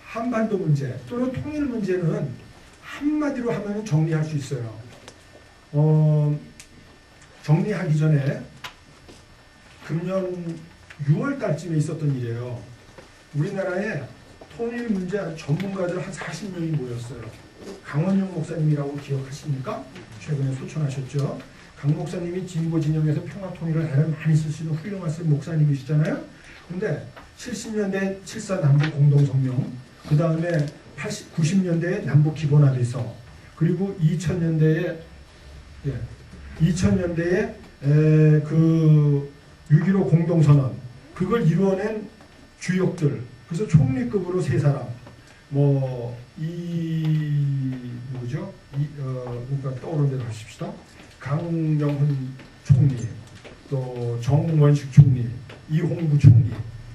한반도 문제 또는 통일 문제는 한마디로 하면 정리할 수 있어요. 정리하기 전에 금년 6월 달쯤에 있었던 일이에요. 우리나라에 통일 문제 전문가들 한 40명이 모였어요. 강원영 목사님이라고 기억하십니까? 최근에 소천하셨죠. 강 목사님이 진보 진영에서 평화 통일을 애를 많이 쓰시는 훌륭한 목사님이시잖아요. 근데 70년대 7.4 남북 공동성명, 그 다음에 90년대에 남북 기본합의서, 그리고 2000년대에 그 6.15 공동선언, 그걸 이루어낸 주역들, 그래서 총리급으로 세 사람, 누구죠? 그러니까 떠오르는 대로 하십시다. 강영훈 총리, 또 정원식 총리, 이홍구 총리,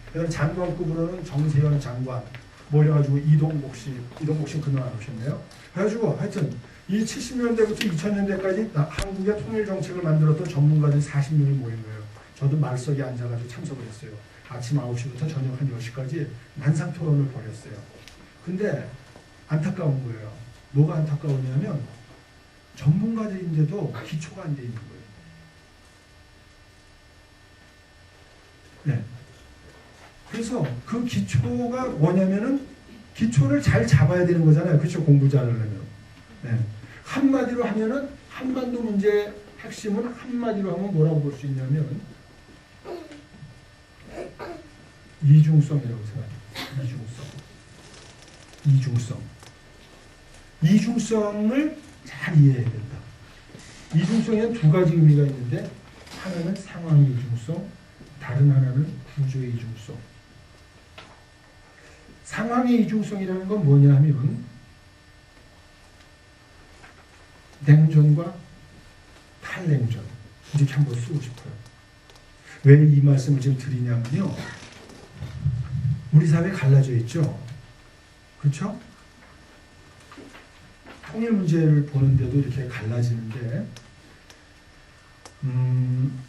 그다음에 장관급으로는 정세현 장관, 이래가지고 이동복 씨 그날 안 오셨네요. 그래가지고 하여튼 이 70년대부터 2000년대까지 한국의 통일 정책을 만들었던 전문가들이 40명이 모인 거예요. 저도 말석에 앉아가지고 참석을 했어요. 아침 9시부터 저녁 한 10시까지 만상 토론을 벌였어요. 근데 안타까운 거예요. 뭐가 안타까우냐면 전문가들인데도 기초가 안 돼 있는 거예요. 네. 그래서 그 기초가 뭐냐면은 기초를 잘 잡아야 되는 거잖아요. 그렇죠? 공부 잘하려면. 네. 한마디로 하면은 한반도 문제의 핵심은 한마디로 하면 뭐라고 볼 수 있냐면 이중성이라고 생각해요. 이중성을 잘 이해해야 된다. 이중성에는 두 가지 의미가 있는데 하나는 상황의 이중성, 다른 하나는 구조의 이중성. 상황의 이중성이라는 건 뭐냐 하면 냉전과 탈냉전 이렇게 한번 쓰고 싶어요. 왜 이 말씀을 지금 드리냐면요. 우리 사회 갈라져 있죠. 그렇죠? 통일 문제를 보는데도 이렇게 갈라지는데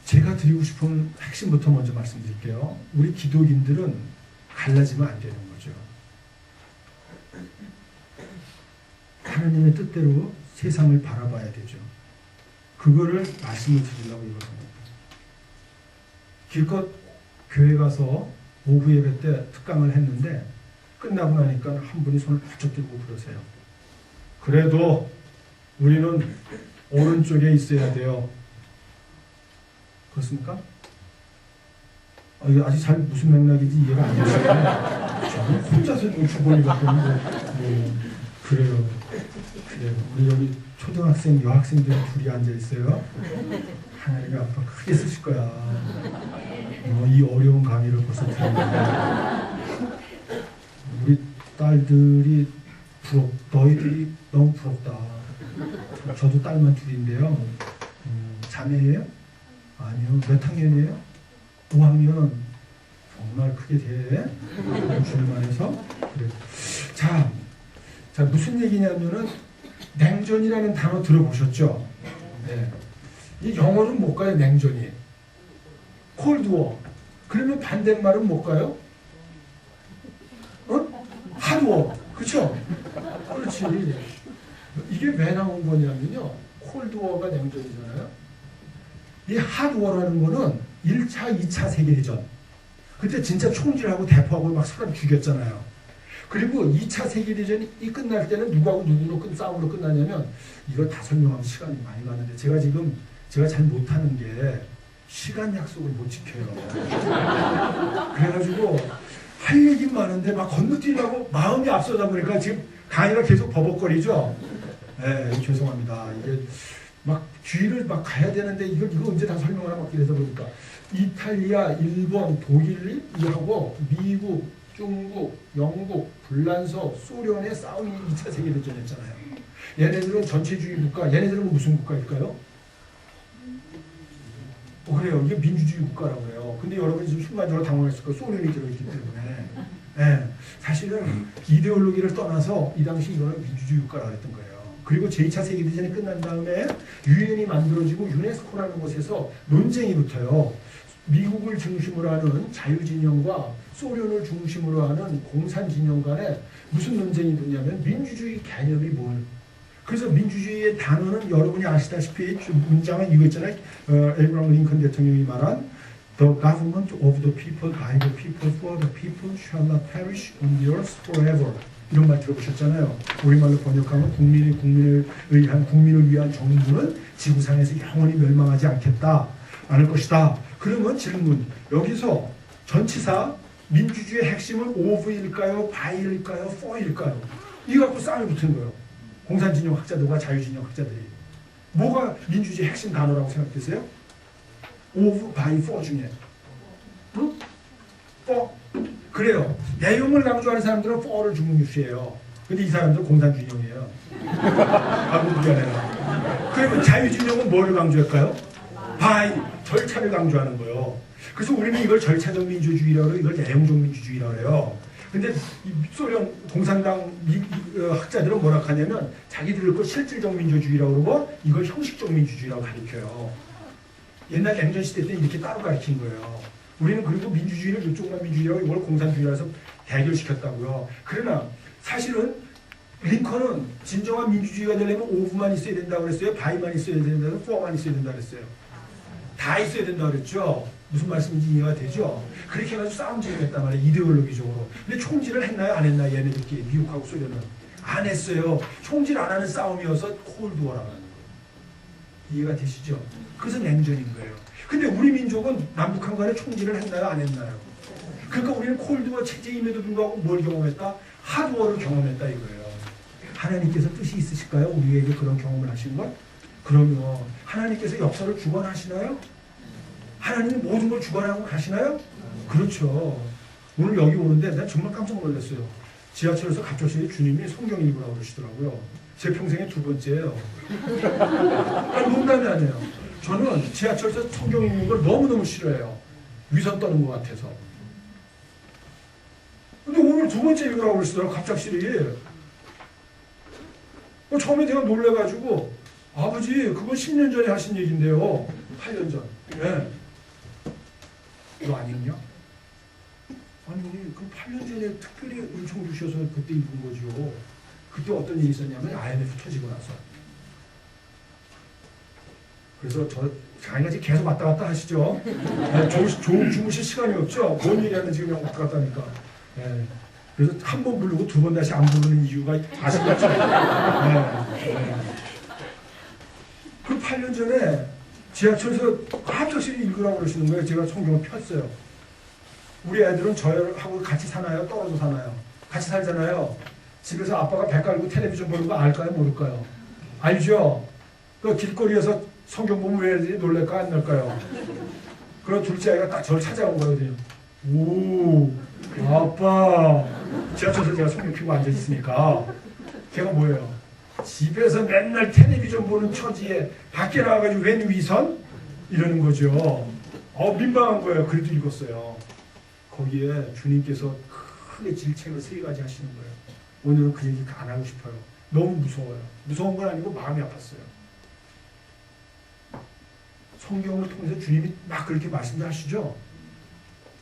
제가 드리고 싶은 핵심부터 먼저 말씀드릴게요. 우리 기독인들은 갈라지면 안 되는 거죠. 하나님의 뜻대로 세상을 바라봐야 되죠. 그거를 말씀을 드리려고 이러는 겁니다. 길껏 교회 가서 오후 예배 때 특강을 했는데 끝나고 나니까 한 분이 손을 바짝 들고 그러세요. 그래도 우리는 오른쪽에 있어야 돼요. 그렇습니까? 아직 잘 무슨 맥락인지 이해가 안 되시는데 저는 혼자서 주번이 같은 그래요. 우리 여기 초등학생, 여학생들이 둘이 앉아 있어요. 하나님이 아빠 크게 쓰실 거야. 이 어려운 강의를 벌써 듣는데 우리 딸들이 너희들이 너무 부럽다. 저도 딸만 둘인데요. 자매예요? 아니요. 몇 학년이에요? 5학년. 정말 크게 돼. 주님안에서. 그래. 자, 무슨 얘기냐면은 냉전이라는 단어 들어보셨죠? 네. 이 영어는 뭘까요? 냉전이. 콜드워. 그러면 반대말은 뭘까요? 핫워. 그렇죠? 그렇지. 이게 왜 나온 거냐면요. 콜드워가 냉전이잖아요. 이 핫워라는 거는 1차, 2차 세계대전. 그때 진짜 총질하고 대포하고 막 사람 죽였잖아요. 그리고 2차 세계대전이 끝날 때는 누구하고 누구로 싸움으로 끝나냐면 이거 다 설명하면 시간이 많이 가는데 제가 잘 못하는 게 시간 약속을 못 지켜요. 그래가지고 할 얘기는 많은데 막 건너뛰려고 마음이 앞서다 보니까 지금 강의가 계속 버벅거리죠. 네, 죄송합니다. 이게 막 주의를 막 가야 되는데 이거 언제 다 설명을 하고 이래서 보니까 이탈리아, 일본, 독일하고 미국, 중국, 영국, 불란서, 소련의 싸움이 2차 세계대전이었잖아요. 얘네들은 전체주의 국가, 얘네들은 무슨 국가일까요? 그래요. 이게 민주주의 국가라고 해요. 근데 여러분이 지금 순간적으로 당황했을 거예요. 소련이 들어있기 때문에. 네. 사실은 이데올로기를 떠나서 이 당시 이거는 민주주의 국가라고 했던 거예요. 그리고 제2차 세계대전이 끝난 다음에 유엔이 만들어지고 유네스코라는 곳에서 논쟁이 붙어요. 미국을 중심으로 하는 자유진영과 소련을 중심으로 하는 공산진영 간에 무슨 논쟁이 있냐면 민주주의 개념이 뭘. 그래서 민주주의의 단어는 여러분이 아시다시피 문장은 이거 있잖아요. 에이브라함 링컨 대통령이 말한 The government of the people, by the people, for the people shall not perish on the earth forever. 이런 말 들어보셨잖아요. 우리말로 번역하면 국민을 위한 정부는 지구상에서 영원히 멸망하지 않겠다. 않을 것이다. 그러면 질문. 여기서 전치사 민주주의의 핵심은 of일까요? by일까요? for일까요? 이거 갖고 싸움이 붙은 거예요. 공산진영 학자들과 자유진영 학자들이. 뭐가 민주주의 핵심 단어라고 생각되세요? of, by, for 중에. 응? for. 그래요. 내용을 강조하는 사람들은 for를 중요시해요. 근데 이 사람들은 공산진영이에요. 아무 미안해요. 그러면 자유진영은 뭐를 강조할까요? by, 절차를 강조하는 거예요. 그래서 우리는 이걸 절차적 민주주의라고 이걸 내용적 민주주의라고 해요. 근데 소련 공산당 학자들은 뭐라 하냐면 자기들 거 실질적 민주주의라고 그러고 이걸 형식적 민주주의라고 가르쳐요. 옛날 냉전 시대 때 이렇게 따로 가르친 거예요. 우리는 그리고 민주주의를 이쪽만 민주주의라고 이걸 공산주의라서 해결시켰다고요. 그러나 사실은 링컨은 진정한 민주주의가 되려면 오브만 있어야 된다고 그랬어요. 바이만 있어야 된다고 그랬어요. 포만 있어야 된다고 그랬어요. 다 있어야 된다고 그랬죠. 무슨 말씀인지 이해가 되죠? 그렇게 해가지고 싸움질을 했단 말이에요. 이데올로기적으로. 근데 총질을 했나요? 안 했나요? 얘네들끼리 미국하고 소련은. 안 했어요. 총질 안 하는 싸움이어서 콜드워라고 하는 거예요. 이해가 되시죠? 그래서 냉전인 거예요. 근데 우리 민족은 남북한 간에 총질을 했나요? 안 했나요? 그러니까 우리는 콜드워 체제임에도 불구하고 뭘 경험했다? 핫워를 경험했다 이거예요. 하나님께서 뜻이 있으실까요? 우리에게 그런 경험을 하신 것? 그러면 하나님께서 역사를 주관하시나요? 하나님이 모든 걸 주관하고 가시나요? 그렇죠. 오늘 여기 오는데 난 정말 깜짝 놀랐어요. 지하철에서 갑자기 주님이 성경 읽으라고 그러시더라고요. 제 평생에 두 번째예요. 아니 농담이 아니에요. 저는 지하철에서 성경 읽는 걸 너무너무 싫어해요. 위선 떠는 것 같아서. 근데 오늘 두 번째 읽으라고 그러시더라고요. 갑작스레. 처음에 제가 놀래가지고 아버지 그건 10년 전에 하신 얘기인데요. 8년 전. 네. 너 안 읽냐? 아니 그 8년 전에 특별히 은총 주셔서 그때 읽은 거죠. 그때 어떤 일이 있었냐면 IMF 터지고 나서. 그래서 자기가 지금 계속 왔다 갔다 하시죠. 네, 주무실 시간이 없죠. 뭔 얘기하는 지금 왔다 갔다 하니까. 네. 그래서 한 번 부르고 두 번 다시 안 부르는 이유가 아시겠죠? 네. 네. 그 8년 전에 지하철에서 갑자기 읽으라고 그러시는 거예요. 제가 성경을 폈어요. 우리 애들은 저하고 같이 사나요? 떨어져 사나요? 같이 살잖아요. 집에서 아빠가 배 깔고 텔레비전 보는 거 알까요? 모를까요? 알죠? 그 길거리에서 성경 보면 왜 애들이 놀랄까? 안 놀까요? 그럼 둘째 아이가 딱 저를 찾아온 거거든요. 오, 아빠. 지하철에서 제가 성경 펴고 앉아있으니까 걔가 뭐예요? 집에서 맨날 텔레비전 보는 처지에 밖에 나와가지고 웬 위선? 이러는 거죠. 민망한 거예요. 그래도 읽었어요. 거기에 주님께서 크게 질책을 3가지 하시는 거예요. 오늘은 그 얘기 안 하고 싶어요. 너무 무서워요. 무서운 건 아니고 마음이 아팠어요. 성경을 통해서 주님이 막 그렇게 말씀을 하시죠.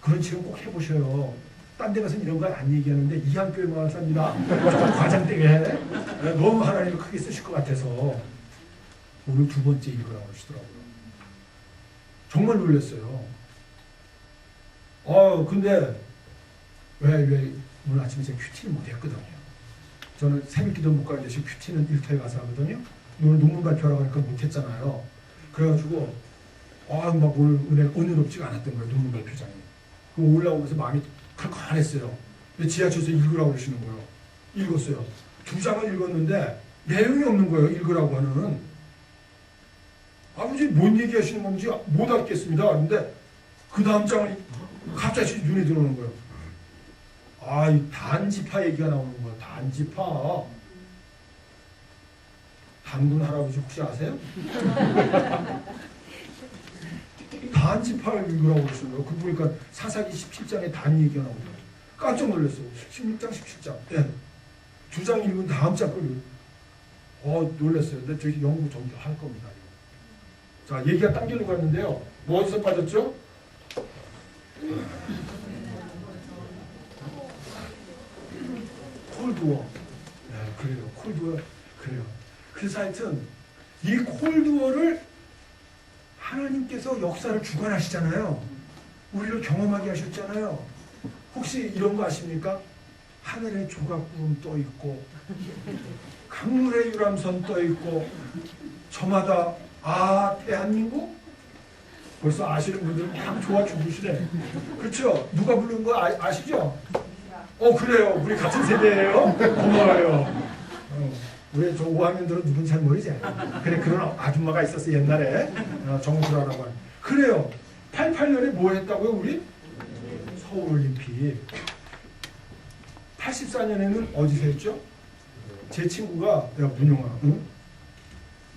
그런 체험 꼭 해보셔요. 딴 데 가서는 이런 거 안 얘기하는데 이한교회만 삽니다. 조금 과장되게 해. 너무 하나님을 크게 쓰실 것 같아서 오늘 두 번째 읽으라고 하시더라고요. 정말 놀랐어요. 근데 왜 오늘 아침에 제가 큐티는 못했거든요. 저는 새벽기도 못 가는 대신 큐티는 일터에 가서 하거든요. 오늘 논문 발표하라고 하니까 못했잖아요. 그래가지고 막 오늘 은혜롭지가 않았던 거예요. 논문 발표장이. 올라오면서 마음이 칼칼했어요. 근데 지하철에서 읽으라고 그러시는 거예요. 읽었어요. 2장을 읽었는데 내용이 없는 거예요. 읽으라고 하는. 아버지 뭔 얘기하시는 건지 못 알겠습니다. 근데 그 다음 장을 갑자기 눈에 들어오는 거예요. 이 단지파 얘기가 나오는 거예요. 단지파. 단군 할아버지 혹시 아세요? 단지파를 읽으라고 그러시는 거예요. 그 보니까 사사기 17장에 단 얘기가 나오더라고요. 깜짝 놀랐어요. 16장, 17장. 네. 2장 읽은 다음 장 거를. 놀랐어요. 근데 저기 연구 좀 할 겁니다. 자, 얘기가 딴길로 갔는데요. 뭐 어디서 빠졌죠? 콜드워. 네, 그래요. 콜드워. 그래요. 그래서 하여튼 이 콜드워를 하나님께서 역사를 주관하시잖아요. 우리를 경험하게 하셨잖아요. 혹시 이런 거 아십니까? 하늘에 조각구름 떠 있고 강물에 유람선 떠 있고 저마다 아 대한민국? 벌써 아시는 분들은 막 좋아 죽으시네. 그렇죠? 누가 부른 거 아시죠? 그래요. 우리 같은 세대예요. 고마워요. 우리 저 5학년들은 누군지 잘 모르지? 그래 그런 아줌마가 있었어 옛날에. 정수라라고 하는. 그래요. 88년에 뭐 했다고요 우리? 서울올림픽. 84년에는 어디서 했죠? 제 친구가 야 문용아 응?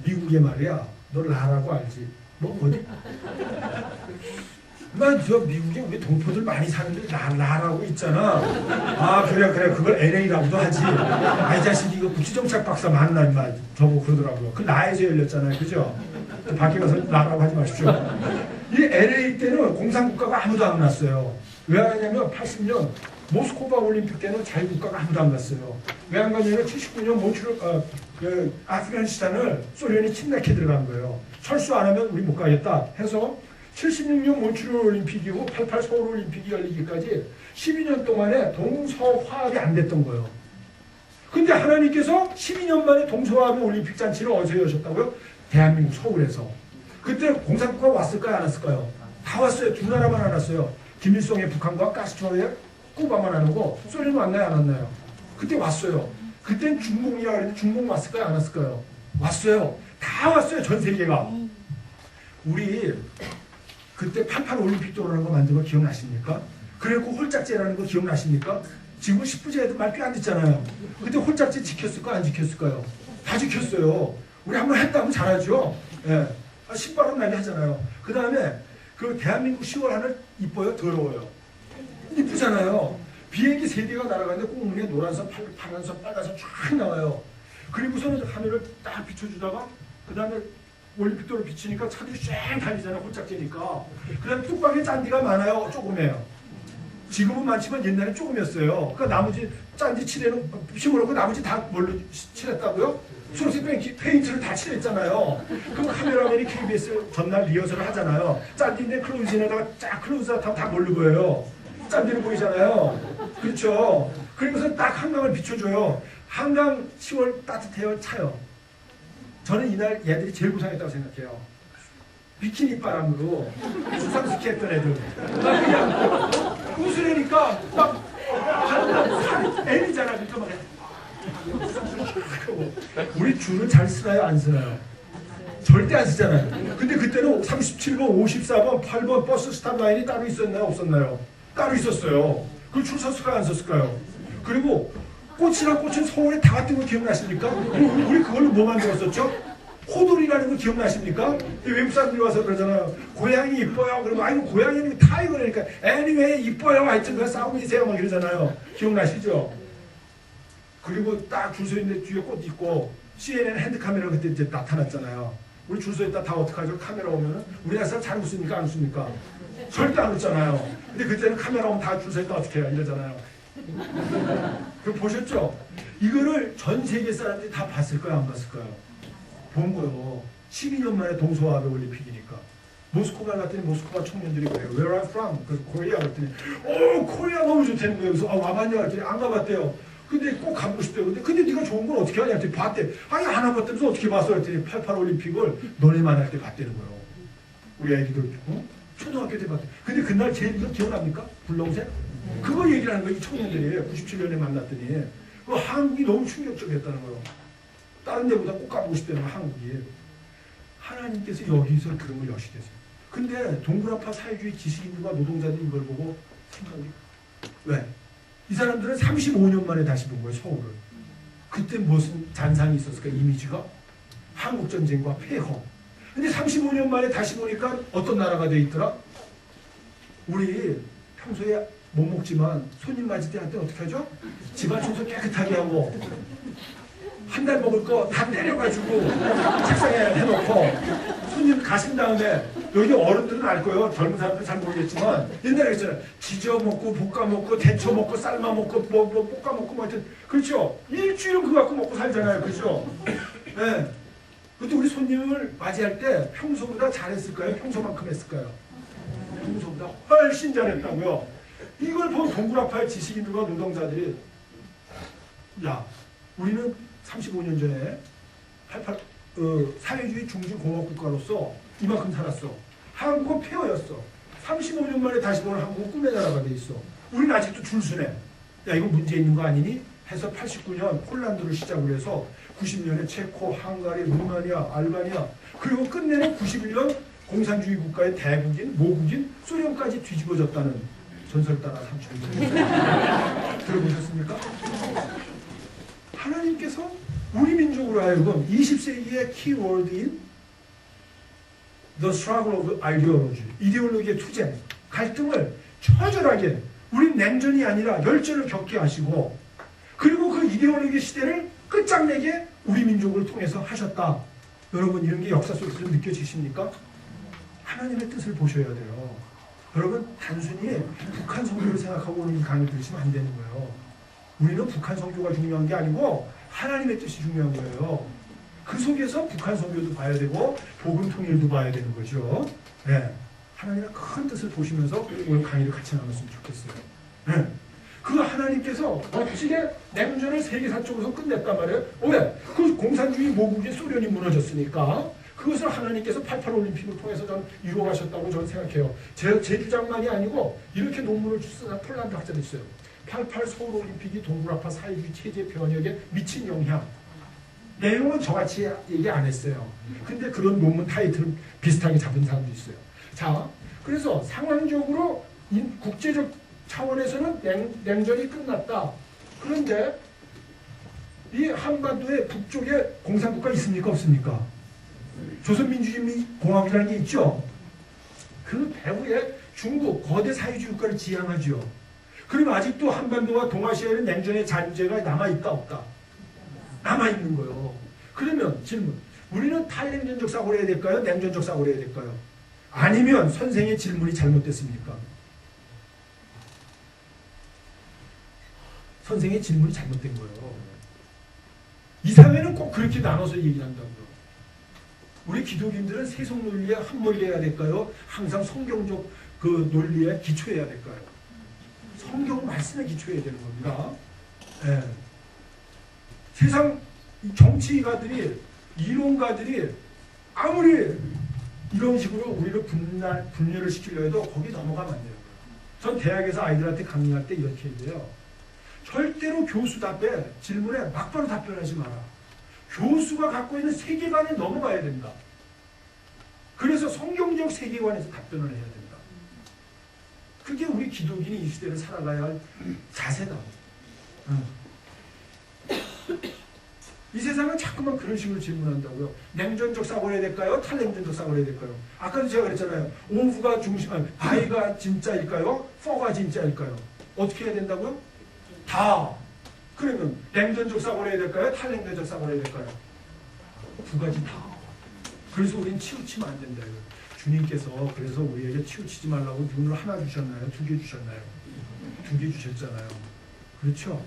미국에 말이야 너 라라고 알지? 뭐 어디? 난 저 미국에 우리 동포들 많이 사는데 라라고 있잖아. 아 그래 그걸 LA라고도 하지. 아이 자식 이거 국지정책 박사 만나 임마 저보고 그러더라고요. 그 라에서 열렸잖아요. 그죠? 밖에 가서 라라고 하지 마십시오. 이 LA 때는 공산국가가 아무도 안 났어요. 왜 하냐면 80년 모스크바 올림픽 때는 자유국가가 아무도 안 갔어요. 왜 안 갔냐면 79년 아프가니스탄을 소련이 침략해 들어간 거예요. 철수 안 하면 우리 못 가겠다 해서 76년 몬트리올 올림픽 이후 88 서울 올림픽이 열리기까지 12년 동안에 동서화합이 안 됐던 거예요. 근데 하나님께서 12년 만에 동서화합의 올림픽 잔치를 어디서 여셨다고요? 대한민국 서울에서. 그때 공산국가 왔을까요? 안 왔을까요? 다 왔어요. 두 나라만 안 왔어요. 김일성의 북한과 카스트로의 쿠바만 안 오고 소련 왔나요? 안 왔나요? 그때 왔어요. 그땐 중공이라 그랬는데 중공 왔을까요? 안 왔을까요? 왔어요. 다 왔어요. 전 세계가. 우리 그때 88 올림픽도라는 거 만든 거 기억나십니까? 그리고 홀짝제라는 거 기억나십니까? 지금 10부제 애들 말 꽤 안 듣잖아요. 그때 홀짝제 지켰을까요? 안 지켰을까요? 다 지켰어요. 우리 한번 했다면 잘하죠. 예. 신바람 나게 하잖아요. 그 다음에 그 대한민국 10월 하늘 이뻐요? 더러워요? 이쁘잖아요. 비행기 3대가 날아가는데 꼭문에 노란선, 파란선, 빨간선 쫙 나와요. 그리고서는 하늘을 딱 비춰주다가 그 다음에 올림픽도로 비치니까 차들이 쫙 달리잖아요. 홀짝제니까. 그 다음에 뚝방에 짠디가 많아요. 조금이에요. 지금은 많지만 옛날에 조금이었어요. 그러니까 나머지 짠디 칠해는 심어놓고 나머지 다 뭘로 칠했다고요? 초록색 페인트를 다 칠했잖아요. 그럼 카메라맨이 KBS 전날 리허설을 하잖아요. 짠디인데 클로즈인에다가 쫙 클로즈아웃 하면 다 뭘로 보여요? 짠디로 보이잖아요. 그렇죠. 그리고서 딱 한강을 비춰줘요. 한강 10월 따뜻해요. 차요. 저는 이날 얘들이 제일 고생했다고 생각해요. 비키니 바람으로 수상스키 했던 애들. 나 그냥 웃으려니까 막 살이 애리잖아. 그러니까 막 우리 줄을 잘 쓰나요? 안 쓰나요? 절대 안 쓰잖아요. 근데 그때는 37번, 54번, 8번 버스 스탑 라인이 따로 있었나요? 없었나요? 따로 있었어요. 그 줄 섰을까요? 안 섰을까요? 그리고 꽃이랑 꽃은 서울에 다 왔던 거 기억나십니까? 우리 그걸로 뭐 만들었었죠? 호돌이라는 거 기억나십니까? 외국 사람들이 와서 그러잖아요. 고양이 이뻐요. 그러면 아이고 고양이는 타이거 그러니까 애니웨이 이뻐요. 하여튼 그 싸움이세요. 막 이러잖아요. 기억나시죠? 그리고 딱 줄 서 있는데 뒤에 꽃 있고 CNN 핸드카메라 그때 이제 나타났잖아요. 우리 줄 서 있다 다 어떡하죠? 카메라 오면은 우리나라 사람 잘 웃습니까? 안 웃습니까? 절대 안 웃잖아요. 근데 그때는 카메라 오면 다 줄 서 있다 어떻게 해요? 이러잖아요. 그거 보셨죠? 이거를 전 세계 사람들이 다 봤을까요? 안 봤을까요? 본 거요. 12년 만에 동서화합의 올림픽이니까. 모스크바 갔더니 모스크바 청년들이 그래요. Where are you from? 그래서 코리아 갔더니 코리아 너무 좋다는 거예요. 그래서 와봤냐? 그랬더니 안 가봤대요. 근데 꼭 가보고 싶대요. 근데 네가 좋은 건 어떻게 하냐? 그랬더니 봤대. 아니 안 와봤다면서 어떻게 봤어? 그랬더니 88 올림픽을 너네만 할 때 봤다는 거예요. 우리 애기들 초등학교 때 봤대. 근데 그날 제일 이거 기억납니까? 불렁새? 그거 얘기를 하는 거예요. 이 청년들이 97년에 만났더니 그 한국이 너무 충격적이었다는 거예요. 다른 데보다 꼭 가보고 싶다는 한국이. 하나님께서 여기서 그런 걸 여시겠어요. 근데 동굴아파 사회주의 지식인들과 노동자들이 이걸 보고 생각이 왜? 이 사람들은 35년 만에 다시 본 거예요. 서울을. 그때 무슨 잔상이 있었을까? 이미지가? 한국전쟁과 폐허. 근데 35년 만에 다시 보니까 어떤 나라가 돼 있더라? 우리 평소에 못 먹지만 손님 맞을 때 할 때 어떻게 하죠? 집안 청소 깨끗하게 하고 한 달 먹을 거 다 때려가지고 책상에 해놓고 손님 가신 다음에 여기 어른들은 알 거예요. 젊은 사람들은 잘 모르겠지만 옛날에 그랬잖아요. 지져 먹고 볶아 먹고 데쳐 먹고 삶아 먹고 뭐 볶아 먹고 뭐 하여튼 그렇죠. 일주일은 그거 갖고 먹고 살잖아요. 그렇죠. 네. 근데 우리 손님을 맞이할 때 평소보다 잘했을까요? 평소만큼 했을까요? 평소보다 훨씬 잘했다고요. 이걸 본 동굴아파의 지식인들과 노동자들이 야, 우리는 35년 전에 사회주의 중진공업국가로서 이만큼 살았어. 한국은 폐허였어. 35년 만에 다시 보는 한국은 꿈의 나라가 돼 있어. 우리는 아직도 줄수네. 야, 이거 문제 있는 거 아니니? 해서 89년 폴란드를 시작으로 해서 90년에 체코, 헝가리, 루마니아, 알바니아 그리고 끝내는 91년 공산주의 국가의 대국인, 모국인 소련까지 뒤집어졌다는 전설 따라 삼촌. 들어보셨습니까? 하나님께서 우리 민족으로 하여금 20세기의 키워드인 The Struggle of Ideology, 이데올로기의 투쟁, 갈등을 처절하게 우리 냉전이 아니라 열전을 겪게 하시고 그리고 그 이데올로기 시대를 끝장내게 우리 민족을 통해서 하셨다. 여러분 이런 게 역사 속에서 좀 느껴지십니까? 하나님의 뜻을 보셔야 돼요. 여러분 단순히 북한 선교를 생각하고 오늘 이 강의 들으시면 안 되는 거예요. 우리는 북한 선교가 중요한 게 아니고 하나님의 뜻이 중요한 거예요. 그 속에서 북한 선교도 봐야 되고 복음 통일도 봐야 되는 거죠. 네. 하나님의 큰 뜻을 보시면서 오늘 강의를 같이 나눴으면 좋겠어요. 네. 그 하나님께서 멋지게 냉전을 세계사적으로 끝냈단 말이에요. 왜? 그 공산주의 모국인 소련이 무너졌으니까 그것을 하나님께서 88 올림픽을 통해서 저는 이루어 가셨다고 저는 생각해요. 제 주장만이 아니고 이렇게 논문을 쓴 폴란드 학자도 있어요. 88 서울 올림픽이 동굴아파 사회주의 체제 변혁에 미친 영향. 내용은 저같이 얘기 안 했어요. 근데 그런 논문 타이틀은 비슷하게 잡은 사람도 있어요. 자, 그래서 상황적으로 국제적 차원에서는 냉전이 끝났다. 그런데 이 한반도의 북쪽에 공산국가 있습니까? 없습니까? 조선민주주의공화국이라는 게 있죠. 그 배후에 중국 거대 사회주의 국가를 지향하죠. 그럼 아직도 한반도와 동아시아에는 냉전의 잔재가 남아있다 없다? 남아있는 거예요. 그러면 질문, 우리는 탈냉전적 사고를 해야 될까요? 냉전적 사고를 해야 될까요? 아니면 선생의 질문이 잘못됐습니까? 선생의 질문이 잘못된 거예요. 이 사회는 꼭 그렇게 나눠서 얘기를 한다고요. 우리 기독인들은 세속 논리에 함몰돼야 될까요? 항상 성경적 그 논리에 기초해야 될까요? 성경 말씀에 기초해야 되는 겁니다. 네. 세상 정치가들이 이론가들이 아무리 이런 식으로 우리를 분열을 시키려 해도 거기 넘어가면 안 돼요. 전 대학에서 아이들한테 강의할 때 이렇게 얘기해요. 절대로 교수답게 질문에 막바로 답변하지 마라. 교수가 갖고 있는 세계관에 넘어가야 된다. 그래서 성경적 세계관에서 답변을 해야 된다. 그게 우리 기독인이 이 시대를 살아가야 할 자세다. 이 세상은 자꾸만 그런 식으로 질문한다고요. 냉전적 사고를 해야 될까요? 탈냉전적 사고를 해야 될까요? 아까도 제가 그랬잖아요. 오브가 바이가 진짜일까요? 포가 진짜일까요? 어떻게 해야 된다고요? 다. 그러면 냉전적 사고를 해야 될까요? 탈냉전적 사고를 해야 될까요? 두 가지 다. 그래서 우린 치우치면 안 된다. 주님께서 그래서 우리에게 치우치지 말라고 눈을 하나 주셨나요? 두 개 주셨나요? 두 개 주셨잖아요. 그렇죠?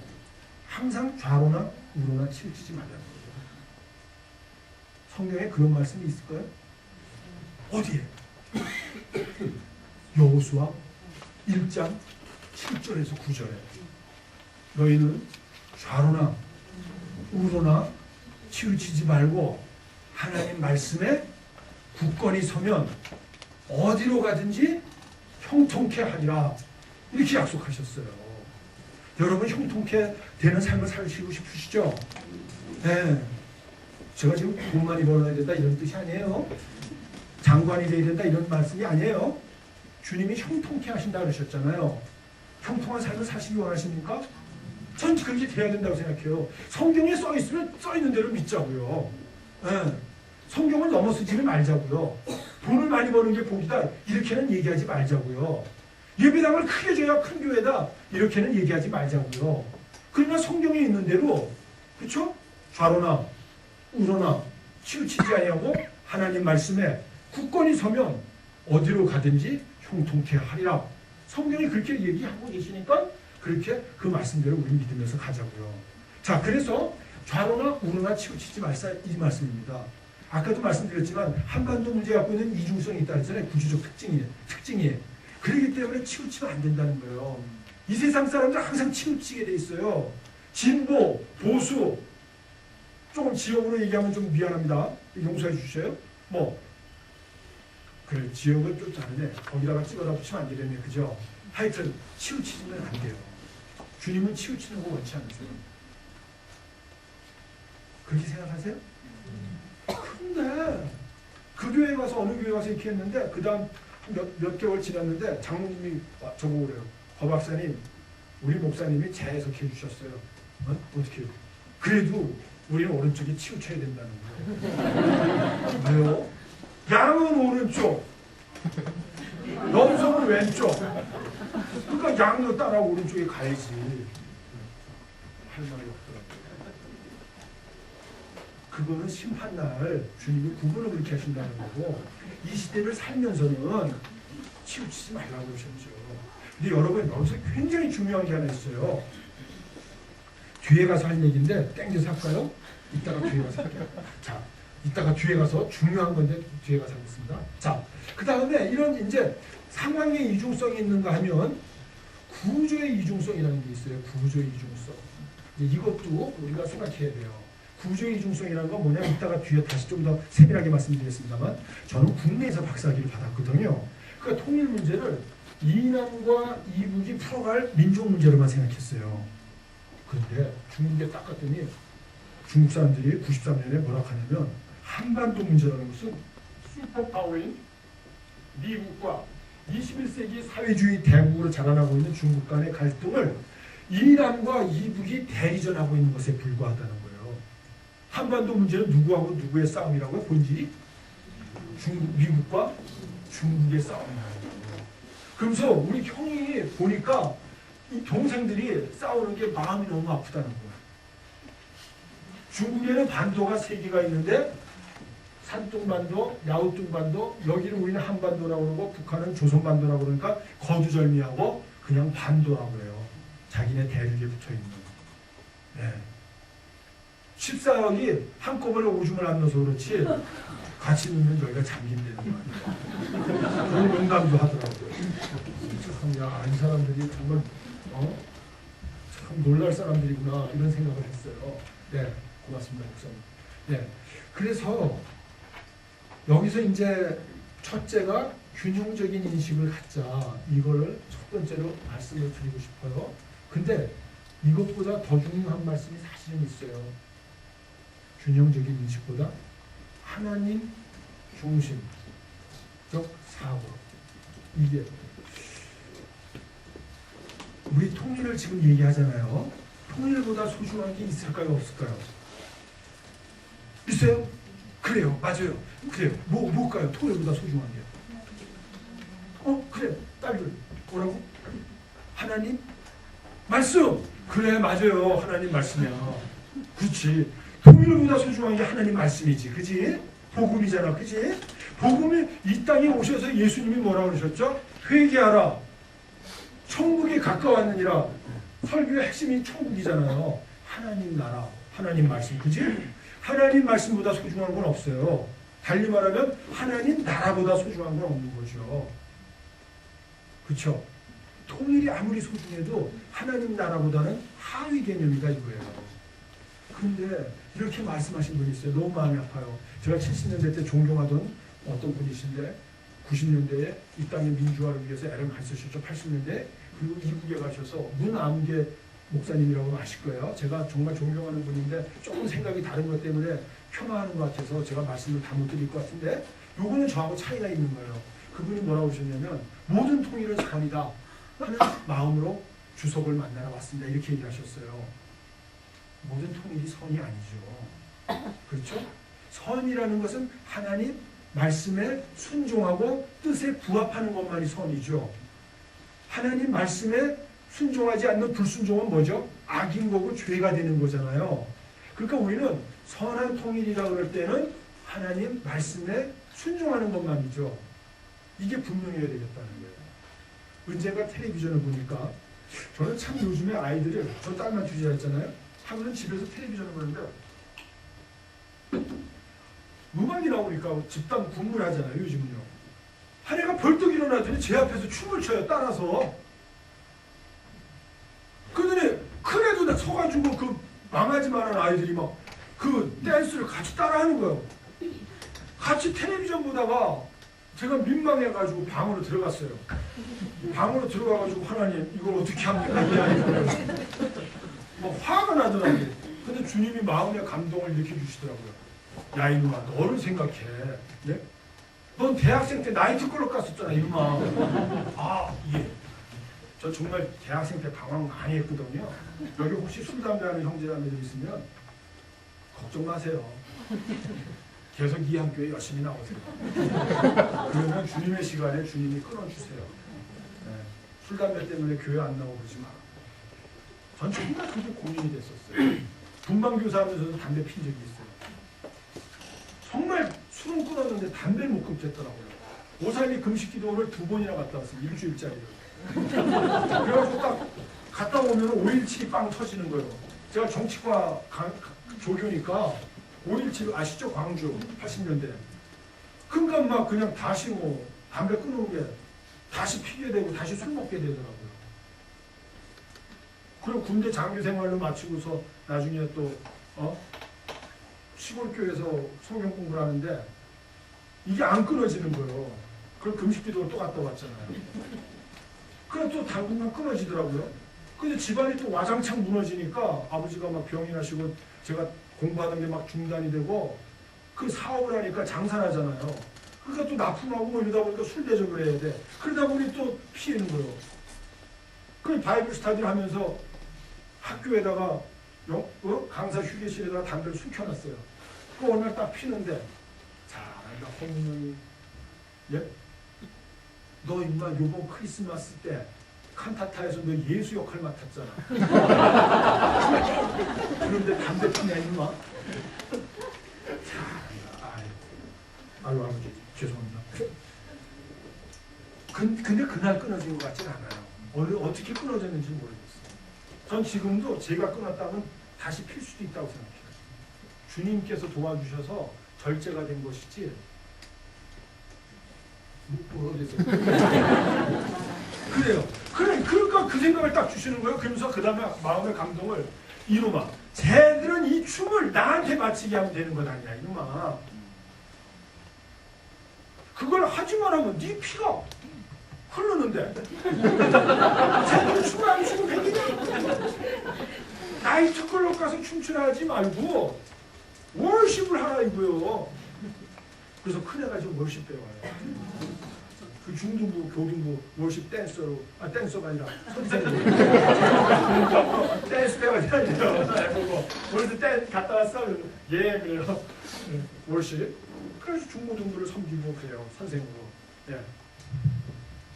항상 좌로나 우로나 치우치지 말라는 거예요. 성경에 그런 말씀이 있을까요? 어디에? 여호수아 1장 7절에서 9절에 너희는 좌로나 우로나 치우치지 말고 하나님 말씀에 굳건히 서면 어디로 가든지 형통케 하리라 이렇게 약속하셨어요. 여러분 형통케 되는 삶을 살시고 싶으시죠? 네. 제가 지금 돈 많이 벌어야 된다 이런 뜻이 아니에요. 장관이 돼야 된다 이런 말씀이 아니에요. 주님이 형통케 하신다 그러셨잖아요. 형통한 삶을 사시기 원하십니까? 전 그렇게 돼야 된다고 생각해요. 성경에 써 있으면 써 있는 대로 믿자고요. 네. 성경을 넘어서지 말자고요. 돈을 많이 버는 게 복이다 이렇게는 얘기하지 말자고요. 예배당을 크게 줘야 큰 교회다 이렇게는 얘기하지 말자고요. 그러나 성경에 있는 대로 그렇죠? 좌로나 우로나 치우치지 아니하고 하나님 말씀에 굳건히 서면 어디로 가든지 형통케 하리라. 성경이 그렇게 얘기하고 계시니까 그렇게 그 말씀대로 우리 믿으면서 가자고요. 자, 그래서 좌로나 우로나 치우치지 말자 이 말씀입니다. 아까도 말씀드렸지만 한반도 문제 갖고 있는 이중성이 있다 했잖아요. 구조적 특징이. 그렇기 때문에 치우치면 안 된다는 거예요. 이 세상 사람들 항상 치우치게 돼 있어요. 진보, 보수, 조금 지역으로 얘기하면 좀 미안합니다. 용서해 주셔요. 그래, 지역을 쫓아내네. 거기다가 찍어다 붙이면 안 되겠네. 그죠? 하여튼 치우치면 안 돼요. 주님은 치우치는 거 원치 않으세요. 그렇게 생각하세요? 근데 그 교회 가서 어느 교회 가서 이렇게 했는데 그 다음 몇 개월 지났는데 장로님이 저보고 그래요. 거 박사님, 우리 목사님이 재해석해 주셨어요. 어떻게? 그래도 우리는 오른쪽에 치우쳐야 된다는 거예요. 왜요? 양은 오른쪽, 염소는 왼쪽. 그러니까 양도 따라 오른쪽에 가야지. 할 말이 없더라고요. 그거는 심판날 주님이 구분을 그렇게 하신다는 거고, 이 시대를 살면서는 치우치지 말라고 그러셨죠. 근데 여러분, 여기서 굉장히 중요한 게 하나 있어요. 뒤에 가서 할 얘기인데 땡겨서 할까요? 이따가 뒤에 가서 할게요. 자, 이따가 뒤에 가서 중요한 건데 뒤에 가서 하겠습니다. 자, 그 다음에 이런 이제 상황의 이중성이 있는가 하면 구조의 이중성이라는 게 있어요. 구조의 이중성. 이것도 우리가 생각해야 돼요. 구조의 이중성이라는 건 뭐냐? 이따가 뒤에 다시 좀 더 세밀하게 말씀드리겠습니다만, 저는 국내에서 박사학위를 받았거든요. 그러니까 통일 문제를 이남과 이북이 풀어갈 민족 문제로만 생각했어요. 그런데 중국에 딱 갔더니 중국 사람들이 93년에 뭐라 하냐면, 한반도 문제라는 것은 슈퍼파워인 미국과 21세기 사회주의 대국으로 자라나고 있는 중국 간의 갈등을 이남과 이북이 대리전하고 있는 것에 불과하다는 거예요. 한반도 문제는 누구하고 누구의 싸움이라고요? 본질이 미국과 중국의 싸움이라는 거예요. 그러면서 우리 형이 보니까 이 동생들이 싸우는 게 마음이 너무 아프다는 거예요. 중국에는 반도가 3개가 있는데 산둥반도, 야오뚱반도, 여기는 우리는 한반도라고 그러고 북한은 조선반도라고 그러니까 거두절미하고 그냥 반도라고 그래요. 자기네 대륙에 붙어있는. 네. 14억이 한꺼번에 오줌을 안 넣어서 그렇지 같이 넣으면 여기가 잠긴다는 거예요. 그런 농담도 하더라고요. 참, 야, 이 사람들이 정말 참 놀랄 사람들이구나 이런 생각을 했어요. 네, 고맙습니다, 목사님. 네, 그래서 여기서 이제 첫째가 균형적인 인식을 갖자. 이거를 첫 번째로 말씀을 드리고 싶어요. 근데 이것보다 더 중요한 말씀이 사실은 있어요. 균형적인 인식보다 하나님 중심적 사고. 이게 우리 통일을 지금 얘기하잖아요. 통일보다 소중한 게 있을까요? 없을까요? 있어요? 그래요. 맞아요. 그래요. 뭘까요? 통일보다 소중한 게요. 그래. 딸들. 뭐라고? 하나님? 말씀! 그래, 맞아요. 하나님 말씀이야. 그렇지. 통일보다 소중한 게 하나님 말씀이지. 그지? 복음이잖아. 그지? 복음이 이 땅에 오셔서 예수님이 뭐라고 그러셨죠? 회개하라. 천국에 가까웠느니라. 설교의 핵심이 천국이잖아요. 하나님 나라, 하나님 말씀. 그지? 하나님 말씀보다 소중한 건 없어요. 달리 말하면 하나님 나라보다 소중한 건 없는 거죠. 그렇죠? 통일이 아무리 소중해도 하나님 나라보다는 하위 개념이다 이거예요. 근데 이렇게 말씀하신 분이 있어요. 너무 마음이 아파요. 제가 70년대 때 존경하던 어떤 분이신데 90년대에 이 땅의 민주화를 위해서 애를 많이 쓰셨죠. 80년대. 그리고 이북에 가셔서 문암계 목사님이라고 아실 거예요. 제가 정말 존경하는 분인데 조금 생각이 다른 것 때문에 폄하하는 것 같아서 제가 말씀을 다 못 드릴 것 같은데, 요거는 저하고 차이가 있는 거예요. 그분이 뭐라고 하셨냐면, 모든 통일은 선이다 하는 마음으로 주석을 만나러 왔습니다. 이렇게 얘기하셨어요. 모든 통일이 선이 아니죠. 그렇죠? 선이라는 것은 하나님 말씀에 순종하고 뜻에 부합하는 것만이 선이죠. 하나님 말씀에 순종하지 않는 불순종은 뭐죠? 악인 거고 죄가 되는 거잖아요. 그러니까 우리는 선한 통일이라고 그럴 때는 하나님 말씀에 순종하는 것만이죠. 이게 분명해야 되겠다는 거예요. 언젠가 텔레비전을 보니까 저는 참 요즘에 아이들이 저 딸만 주제했잖아요. 하루는 집에서 텔레비전을 보는데 음악이 나오니까 집단 분분하잖아요. 요즘은요. 한 애가 벌떡 일어나더니 제 앞에서 춤을 춰요. 따라서. 그러더니 큰 애도 서가지고 그 망하지만한 아이들이 막 그 댄스를 같이 따라하는 거예요. 같이 텔레비전 보다가 제가 민망해가지고 방으로 들어갔어요. 방으로 들어가가지고 하나님 이걸 어떻게 합니까? 이 아이들을. 막 화가 나더라고요. 근데 주님이 마음의 감동을 일으켜주시더라고요. 야 이놈아 너를 생각해. 예? 넌 대학생 때 나이트클럽 갔었잖아 이놈아. 아 예. 저 정말 대학생 때 방황 많이 했거든요. 여기 혹시 술 담배 하는 형제자매들 있으면 걱정 마세요. 계속 이 학교에 열심히 나오세요. 그러면 주님의 시간에 주님이 끊어주세요. 네. 술 담배 때문에 교회 안 나오고 그러지 마. 전 정말 그게 고민이 됐었어요. 분방교사 하면서도 담배 핀 적이 있어요. 정말 술은 끊었는데 담배를 못 끊겠더라고요. 5.12 금식 기도를 2번이나 갔다 왔어요. 일주일짜리를. 그래가지고 딱 갔다 오면 5.17이 빵 터지는 거예요. 제가 정치과 조교니까 5.17 아시죠? 광주 80년대. 그러니까 막 그냥 다시 뭐 담배 끊는 게 다시 피게 되고 다시 술 먹게 되더라고요. 그리고 군대 장교 생활을 마치고서 나중에 또 시골교회에서 성경 공부를 하는데 이게 안 끊어지는 거예요. 그럼 금식기도를 또 갔다 왔잖아요. 그럼 또 당분간 끊어지더라고요. 근데 집안이 또 와장창 무너지니까 아버지가 막 병이 나시고 제가 공부하는 게 막 중단이 되고 그 사업을 하니까 장사하잖아요. 그러니까 또 납품하고 뭐 이러다 보니까 술 대접을 해야 돼. 그러다 보니 또 피해는 거예요. 그 바이블 스타디를 하면서 학교에다가 강사 휴게실에다가 담배를 숨겨놨어요. 그 어느 날 딱 피는데 자, 그러니까 홍문영이 예? 너 임마 요번 크리스마스 때 칸타타에서 너 예수 역할 맡았잖아. 그런데 담배 피냐 임마? 아유 아버지 죄송합니다. 근데 그날 끊어진 것 같진 않아요. 어떻게 끊어졌는지 모르겠어요. 전 지금도 제가 끊었다면 다시 필 수도 있다고 생각해요. 주님께서 도와주셔서 절제가 된 것이지 그래요. 그러니까 그 생각을 딱 주시는 거예요. 그러면서 그 다음에 마음의 감동을 이놈아 쟤들은 이 춤을 나한테 바치게 하면 되는 것 아니야 이놈아. 그걸 하지만 하면 네 피가 흐르는데 쟤들은 춤을 안 추고 백이냐. 나이트클럽 가서 춤추라 하지 말고 월십을 하라 이거요. 그래서 큰애가 지금 월십 배워요. 그 중등부, 교등부 월십 댄서로, 댄서가 아니라 선생님. 댄스 배워야 돼요. 그래서 댄 갔다 왔어? 예, 그래요. 월십. 그래서 중고등부를 섬기고 그래요. 선생으로. 예.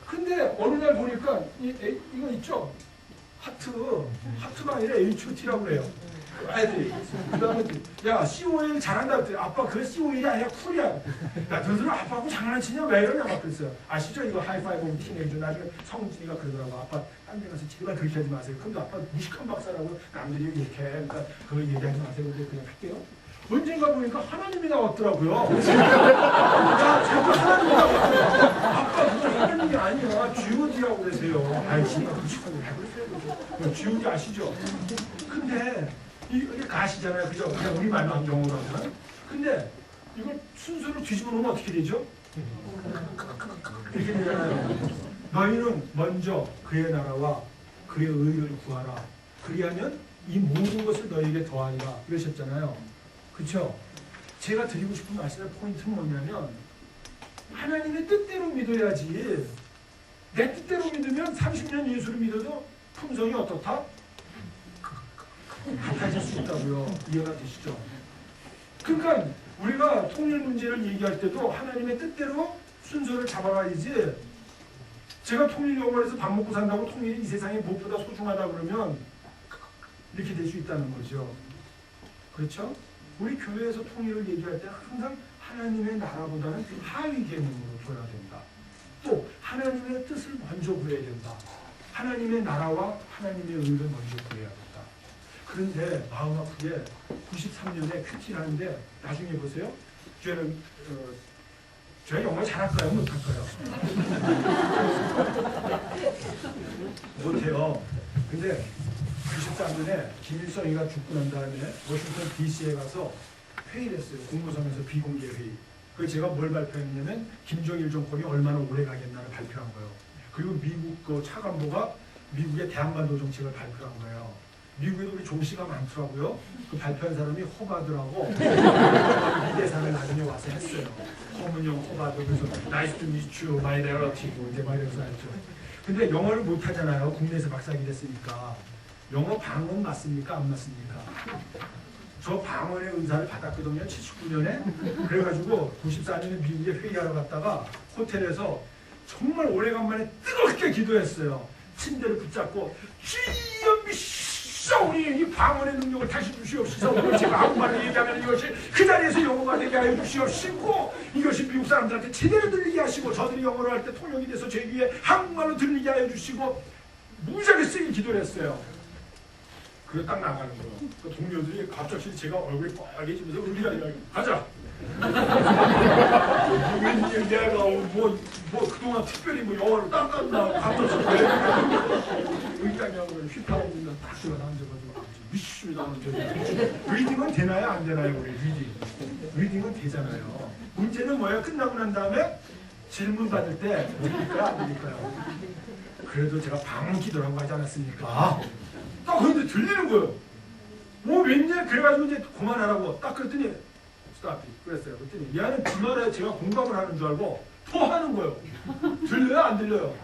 근데 어느 날 보니까 이거 있죠? 하트가 아니라 HOT라고 그래요. 애들이. 그 다음에 야 COL 잘한다 그랬더니 아빠 그래 COL이 아니라 쿨이야. 야 너희들 아빠하고 장난치냐 왜 이러냐 막 그랬어요. 아시죠 이거 하이파이브 오브 티네이저. 나중에 성진이가 그러더라고. 아빠 딴 데 가서 제발 그렇게 하지 마세요. 근데 아빠 무식한 박사라고 남들이 이렇게 그러니까 그거 얘기하지 마세요. 근데 그냥 할게요. 언젠가 보니까 하나님이 나왔더라고요. 야 자꾸 하나님이 나왔더라고요. 아빠 그거 하나님이 아니야. GOD라고 그러세요. 아이 진짜 무식한 거 해보세요. GOD 아시죠? 근데 이게 가시잖아요. 그죠? 그냥 우리 말만 영어로 하잖아요. 근데 이걸 순서를 뒤집어 놓으면 어떻게 되죠? 이렇게 되잖아요. 너희는 먼저 그의 나라와 그의 의를 구하라. 그리하면 이 모든 것을 너희에게 더하리라. 그러셨잖아요. 그렇죠? 제가 드리고 싶은 말씀의 포인트는 뭐냐면 하나님의 뜻대로 믿어야지. 내 뜻대로 믿으면 30년 예수를 믿어도 품성이 어떻다? 같아질 수 있다고요. 이해가 되시죠? 그러니까 우리가 통일 문제를 얘기할 때도 하나님의 뜻대로 순서를 잡아가야지. 제가 통일 영원에서 밥 먹고 산다고 통일이 이 세상에 무엇보다 소중하다 그러면 이렇게 될 수 있다는 거죠. 그렇죠? 우리 교회에서 통일을 얘기할 때 항상 하나님의 나라보다는 하위 계명으로 둬야 된다. 또 하나님의 뜻을 먼저 구해야 된다. 하나님의 나라와 하나님의 의를 먼저 구해야 된다. 그런데 마음 아프게 93년에 큐티라는데 나중에 보세요. 제가 영어 잘할까요? 못할까요? 못해요. 근데 93년에 김일성이가 죽고 난 다음에 워싱턴 DC에 가서 회의를 했어요. 공무성에서 비공개 회의. 그래서 제가 뭘 발표했냐면 김정일 정권이 얼마나 오래 가겠나를 발표한 거예요. 그리고 미국 그 차관보가 미국의 대한반도 정책을 발표한 거예요. 미국에도 우리 조씨가 많더라고요. 그 발표한 사람이 호바드라고 미대사를 나중에 와서 했어요. 허문영 호바드. 그래서 나이스 투 미츠 유 마이 레러티브 이제 막 이러면서 했죠. 근데 영어를 못하잖아요. 국내에서 박사학위 됐으니까. 영어 방언 맞습니까? 안 맞습니까? 저 방언의 은사를 받았거든요. 79년에. 그래가지고 94년에 미국에 회의하러 갔다가 호텔에서 정말 오래간만에 뜨겁게 기도했어요. 침대를 붙잡고 주여 미시오 우리 이 방언의 능력을 다시 주시옵소서. 제가 한국말로 얘기하면 이것이 그 자리에서 영어가 되게 하여 주시옵시고 이것이 미국 사람들한테 제대로 들리게 하시고 저들이 영어로 할 때 통역이 돼서 제 귀에 한국말로 들리게 하여 주시고 무지하게 세게 기도를 했어요. 그게 딱 나가는 거예요. 그 동료들이 갑자기 제가 얼굴이 빨개지면서 우리가 가자. 내가 뭐 그동안 특별히 뭐 영어를 딴딴다 갑자기 의장이하고 휘파람 있는 딱 들어가 앉아가지고 미슈 나오는데 리딩은 되나요? 안 되나요? 우리 리딩은 되잖아요. 문제는 뭐예요? 끝나고 난 다음에 질문 받을 때 들릴까요? 안 들릴까요? 그래도 제가 방언 기도라고 하지 않았습니까? 딱 그런데 들리는 거예요. 뭐 웬일? 그래가지고 이제 그만하라고 딱 그랬더니 스탑 그랬어요. 그랬더니 얘는 지 말에 제가 공감을 하는 줄 알고 더 하는 거예요. 들려요? 안 들려요?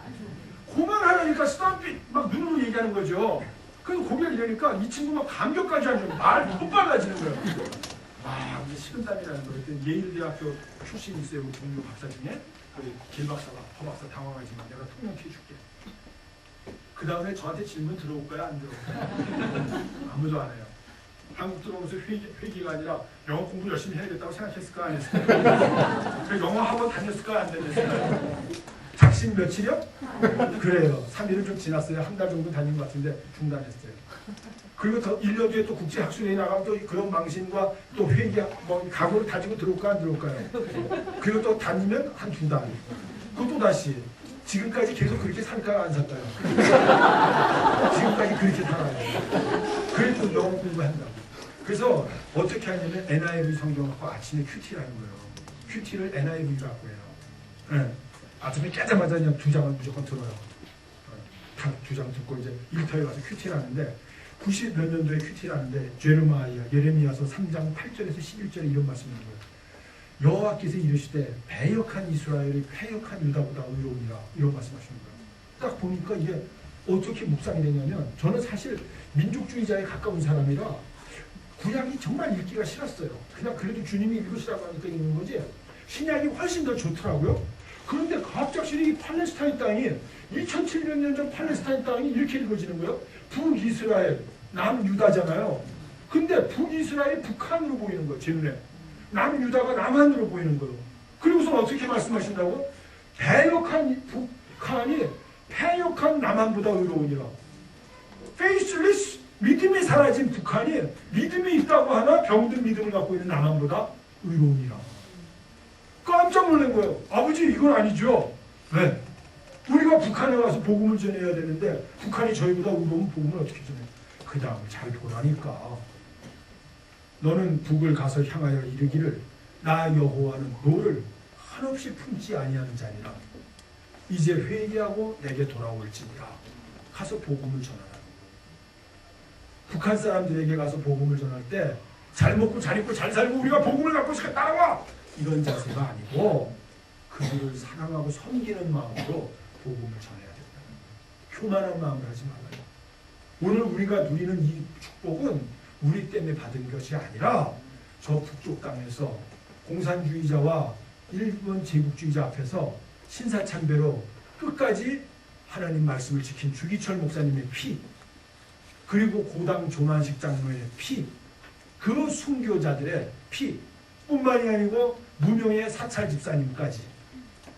그만하라니까 스탑이 막 눈으로 얘기하는 거죠. 그래서 고개를 내니까 이 친구 막 감격까지 하죠. 말 못 빨라지는 거예요. 아, 이게 식은땀이라는 거예요. 그때 예일대학교 출신이 있어요. 우리 동료 박사 중에. 길 박사가 허 박사 당황하지만 내가 통역해 줄게. 그 다음에 저한테 질문 들어올까요? 안 들어올까요? 아무도 안 해요. 한국 들어오면서 회기가 아니라 영어 공부 열심히 해야겠다고 생각했을까? 안 했을까? 영어 학원 다녔을까? 안 다녔을까? 작심 며칠이요? 그래요. 3일은 좀 지났어요. 한 달 정도 다닌 것 같은데 중단했어요. 그리고 더 1년 뒤에 또 국제학술회의 나가면 또 그런 망신과 또 회기, 뭐 각오를 다지고 들어올까? 안 들어올까요? 그리고 또 다니면 한 2달. 그리고 또 다시. 지금까지 계속 그렇게 살까요? 안 살까요? 지금까지 그렇게 살아요. 그래도 영어 공부한다고. 그래서 어떻게 하냐면 NIV 성경 갖고 아침에 큐티라는 거예요. 큐티를 NIV라고 해요. 네. 아침에 깨자마자 그냥 2장을 무조건 들어요. 다 2장 듣고 이제 일터에 가서 큐티를 하는데 90몇 년도에 큐티를 하는데 예레미야서 3장 8절에서 11절에 이런 말씀이 있는 거예요. 여호와께서 이르시되 배역한 이스라엘이 패역한 유다보다 의로우니라 이런 말씀하시는 거예요. 딱 보니까 이게 어떻게 묵상이 되냐면 저는 사실 민족주의자에 가까운 사람이라 구약이 정말 읽기가 싫었어요. 그냥 그래도 주님이 읽으시라고 하니까 읽는 거지 신약이 훨씬 더 좋더라고요. 그런데 갑작스레 이 팔레스타인 땅이 2700년 전 팔레스타인 땅이 이렇게 읽어지는 거예요. 북이스라엘, 남유다잖아요. 근데 북이스라엘이 북한으로 보이는 거예요. 제 눈에. 남유다가 남한으로 보이는 거예요. 그리고서 어떻게 말씀하신다고? 배역한 북한이 패역한 남한보다 의로우니라. 페이스리스 믿음이 사라진 북한이 믿음이 있다고 하나 병든 믿음을 갖고 있는 남한보다 의로우니라. 깜짝 놀란 거예요. 아버지 이건 아니죠. 왜? 우리가 북한에 와서 복음을 전해야 되는데 북한이 저희보다 의로운 복음을 어떻게 전해요? 그 다음을 잘 보라니까. 너는 북을 가서 향하여 이르기를 나 여호와는 너를 한없이 품지 아니하는 자니라. 이제 회개하고 내게 돌아올지니라. 가서 복음을 전하라. 북한 사람들에게 가서 복음을 전할 때 잘 먹고 잘 입고 잘 살고 우리가 복음을 갖고 따라와 이런 자세가 아니고 그들을 사랑하고 섬기는 마음으로 복음을 전해야 된다. 교만한 마음을 하지 말아요. 오늘 우리가 누리는 이 축복은 우리 때문에 받은 것이 아니라 저 북쪽 땅에서 공산주의자와 일본 제국주의자 앞에서 신사참배로 끝까지 하나님 말씀을 지킨 주기철 목사님의 피, 그리고 고당 조만식 장로의 피, 그 순교자들의 피 뿐만이 아니고 무명의 사찰 집사님까지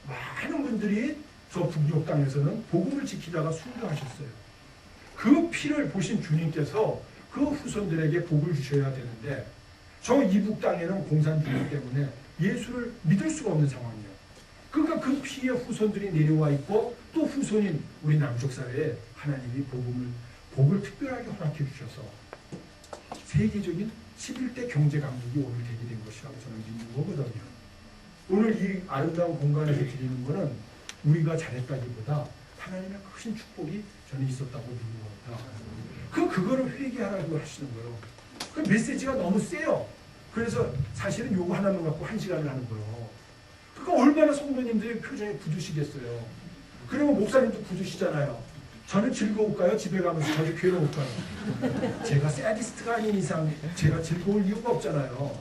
많은 분들이 저 북녘 땅에서는 복음을 지키다가 순교하셨어요. 그 피를 보신 주님께서 그 후손들에게 복을 주셔야 되는데 저 이북 땅에는 공산주의 때문에 예수를 믿을 수가 없는 상황이에요. 그러니까 그 피의 후손들이 내려와 있고 또 후손인 우리 남쪽 사회에 하나님이 복을 특별하게 허락해 주셔서 세계적인 11대 경제 강국이 오늘 되게 된 것이라고 저는 믿는 거거든요. 오늘 이 아름다운 공간에서 드리는 거는 우리가 잘했다기보다 하나님의 크신 축복이 저는 있었다고 믿는 겁니다. 그거를 회개하라고 하시는 거예요. 그 메시지가 너무 세요. 그래서 사실은 요거 하나만 갖고 1시간을 하는 거예요. 그러니까 얼마나 성도님들의 표정이 굳으시겠어요. 그리고 목사님도 굳으시잖아요. 저는 즐거울까요? 집에 가면서 저도 괴로울까요? 제가 사디스트가 아닌 이상 제가 즐거울 이유가 없잖아요.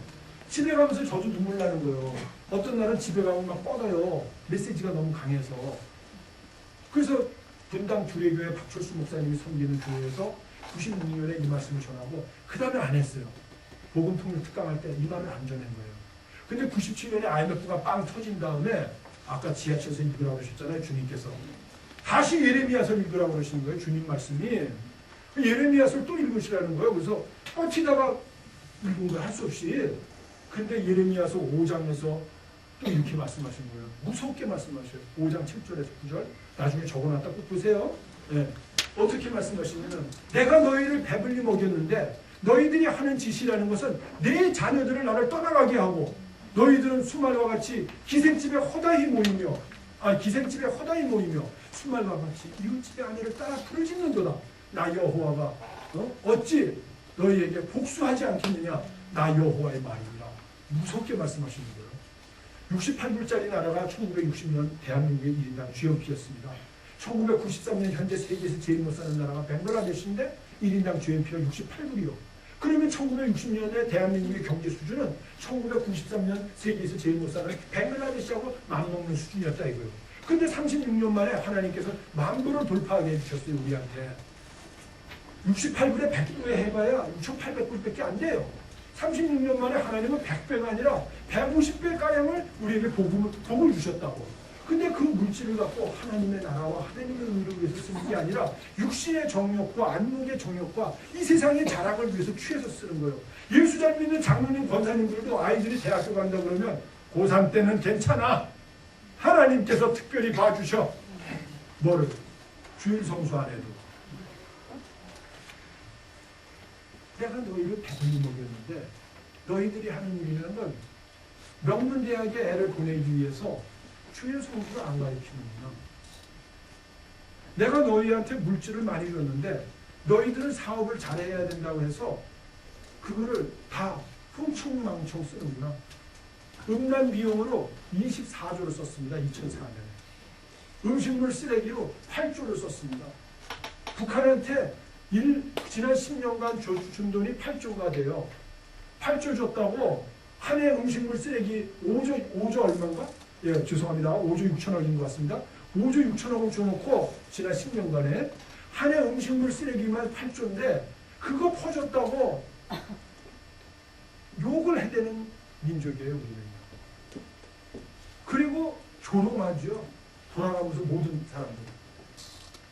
집에 가면서 저도 눈물 나는 거예요. 어떤 날은 집에 가면 막 뻗어요. 메시지가 너무 강해서. 그래서 분당 주례교회 박철수 목사님이 섬기는 교회에서 96년에 이 말씀을 전하고 그 다음에 안 했어요. 복음통일 특강할 때 이 말을 안 전한 거예요. 근데 97년에 IMF가 빵 터진 다음에 아까 지하철에서 읽으라고 하셨잖아요. 주님께서. 다시 예레미야서를 읽으라고 그러시는 거예요. 주님 말씀이. 예레미야서를 또 읽으시라는 거예요. 그래서 버티다가 읽은 거 할 수 없이. 근데 예레미야서 5장에서 또 이렇게 말씀하신 거예요. 무섭게 말씀하셔요. 5장 7절에서 9절. 나중에 적어놨다 꼭 보세요. 네. 어떻게 말씀하시냐면 내가 너희를 배불리 먹였는데 너희들이 하는 짓이라는 것은 내 자녀들을 나를 떠나가게 하고 너희들은 수말과 같이 기생집에 허다히 모이며 수말과 같이 이웃집의 아내를 따라 부르짖는도다. 나 여호와가 어찌 너희에게 복수하지 않겠느냐. 나 여호와의 말이니라. 무섭게 말씀하시는 거예요. 68불짜리 나라가 1960년 대한민국의 1인당 GNP였습니다. 1993년 현재 세계에서 제일 못 사는 나라가 벵글라데시인데 1인당 GNP가 68불이요. 그러면 1960년에 대한민국의 경제 수준은 1993년 세계에서 제일 못 사는 벵글라데시하고 맞먹는 수준이었다 이거예요. 근데 36년 만에 하나님께서 10,000불을 돌파하게 해주셨어요. 우리한테. 68불에 100불에 해봐야 6,800불밖에 안 돼요. 36년 만에 하나님은 100배가 아니라 150배가량을 우리에게 복을 주셨다고. 근데 그 물질을 갖고 하나님의 나라와 하나님의 의를 위해서 쓰는 게 아니라 육신의 정욕과 안목의 정욕과 이 세상의 자랑을 위해서 취해서 쓰는 거예요. 예수 잘 믿는 장로님, 권사님들도 아이들이 대학교 간다 그러면 고3 때는 괜찮아. 하나님께서 특별히 봐주셔. 뭐를? 주일 성수 안 해도. 내가 너희를 배불리 먹였는데 너희들이 하는 일이라는 건 명문대학에 애를 보내기 위해서 주의 성수를 안 가르치는구나. 내가 너희한테 물질을 많이 줬는데 너희들은 사업을 잘해야 된다고 해서 그거를 다 흥청망청 쓰는구나. 음란 비용으로 24조를 썼습니다. 2004년에. 음식물 쓰레기로 8조를 썼습니다. 북한한테 지난 10년간 준 돈이 8조가 돼요. 8조 줬다고 한 해 음식물 쓰레기 5조 얼마인가? 예, 죄송합니다. 5조 6천억인 것 같습니다. 5조 6천억을 줘놓고 지난 10년간에 한 해 음식물 쓰레기만 8조인데 그거 퍼줬다고 욕을 해대는 민족이에요. 우리는. 그리고 조롱하죠. 돌아가면서 모든 사람들.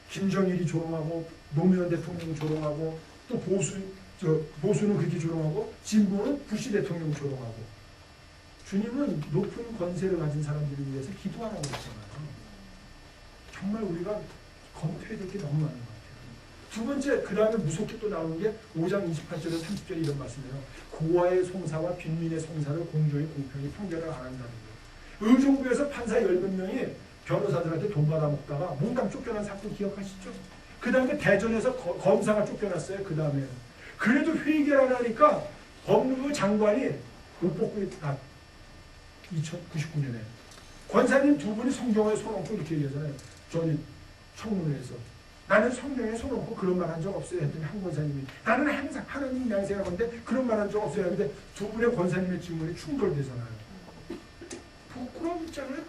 김정일이 조롱하고 노무현 대통령 조롱하고 또 보수는 그렇게 조롱하고 진보는 부시 대통령 조롱하고. 주님은 높은 권세를 가진 사람들을 위해서 기도하라고 했잖아요. 정말 우리가 검토해야 될 게 너무 많은 것 같아요. 두 번째, 그 다음에 무섭게 또 나오는 게 5장 28절에 30절에 이런 말씀이에요. 고아의 송사와 빈민의 송사를 공정히 공평히 판결을 안 한다는 거예요. 의정부에서 판사 10몇 명이 변호사들한테 돈 받아먹다가 몽땅 쫓겨난 사건 기억하시죠? 그 다음에 대전에서 검사가 쫓겨났어요. 그 다음에. 그래도 회개를 안 하니까 법무부 장관이 못 뽑고 2099년에 권사님 두 분이 성경에 손 얹고 이렇게 얘기하잖아요. 저는 청문회에서 나는 성경에 손 얹고 그런 말 한 적 없어요 했더니 한 권사님이 나는 항상 하나님 맹세하건데 그런 말 한 적 없어요 했는데 두 분의 권사님의 질문이 충돌되잖아요. 부끄럽잖아요.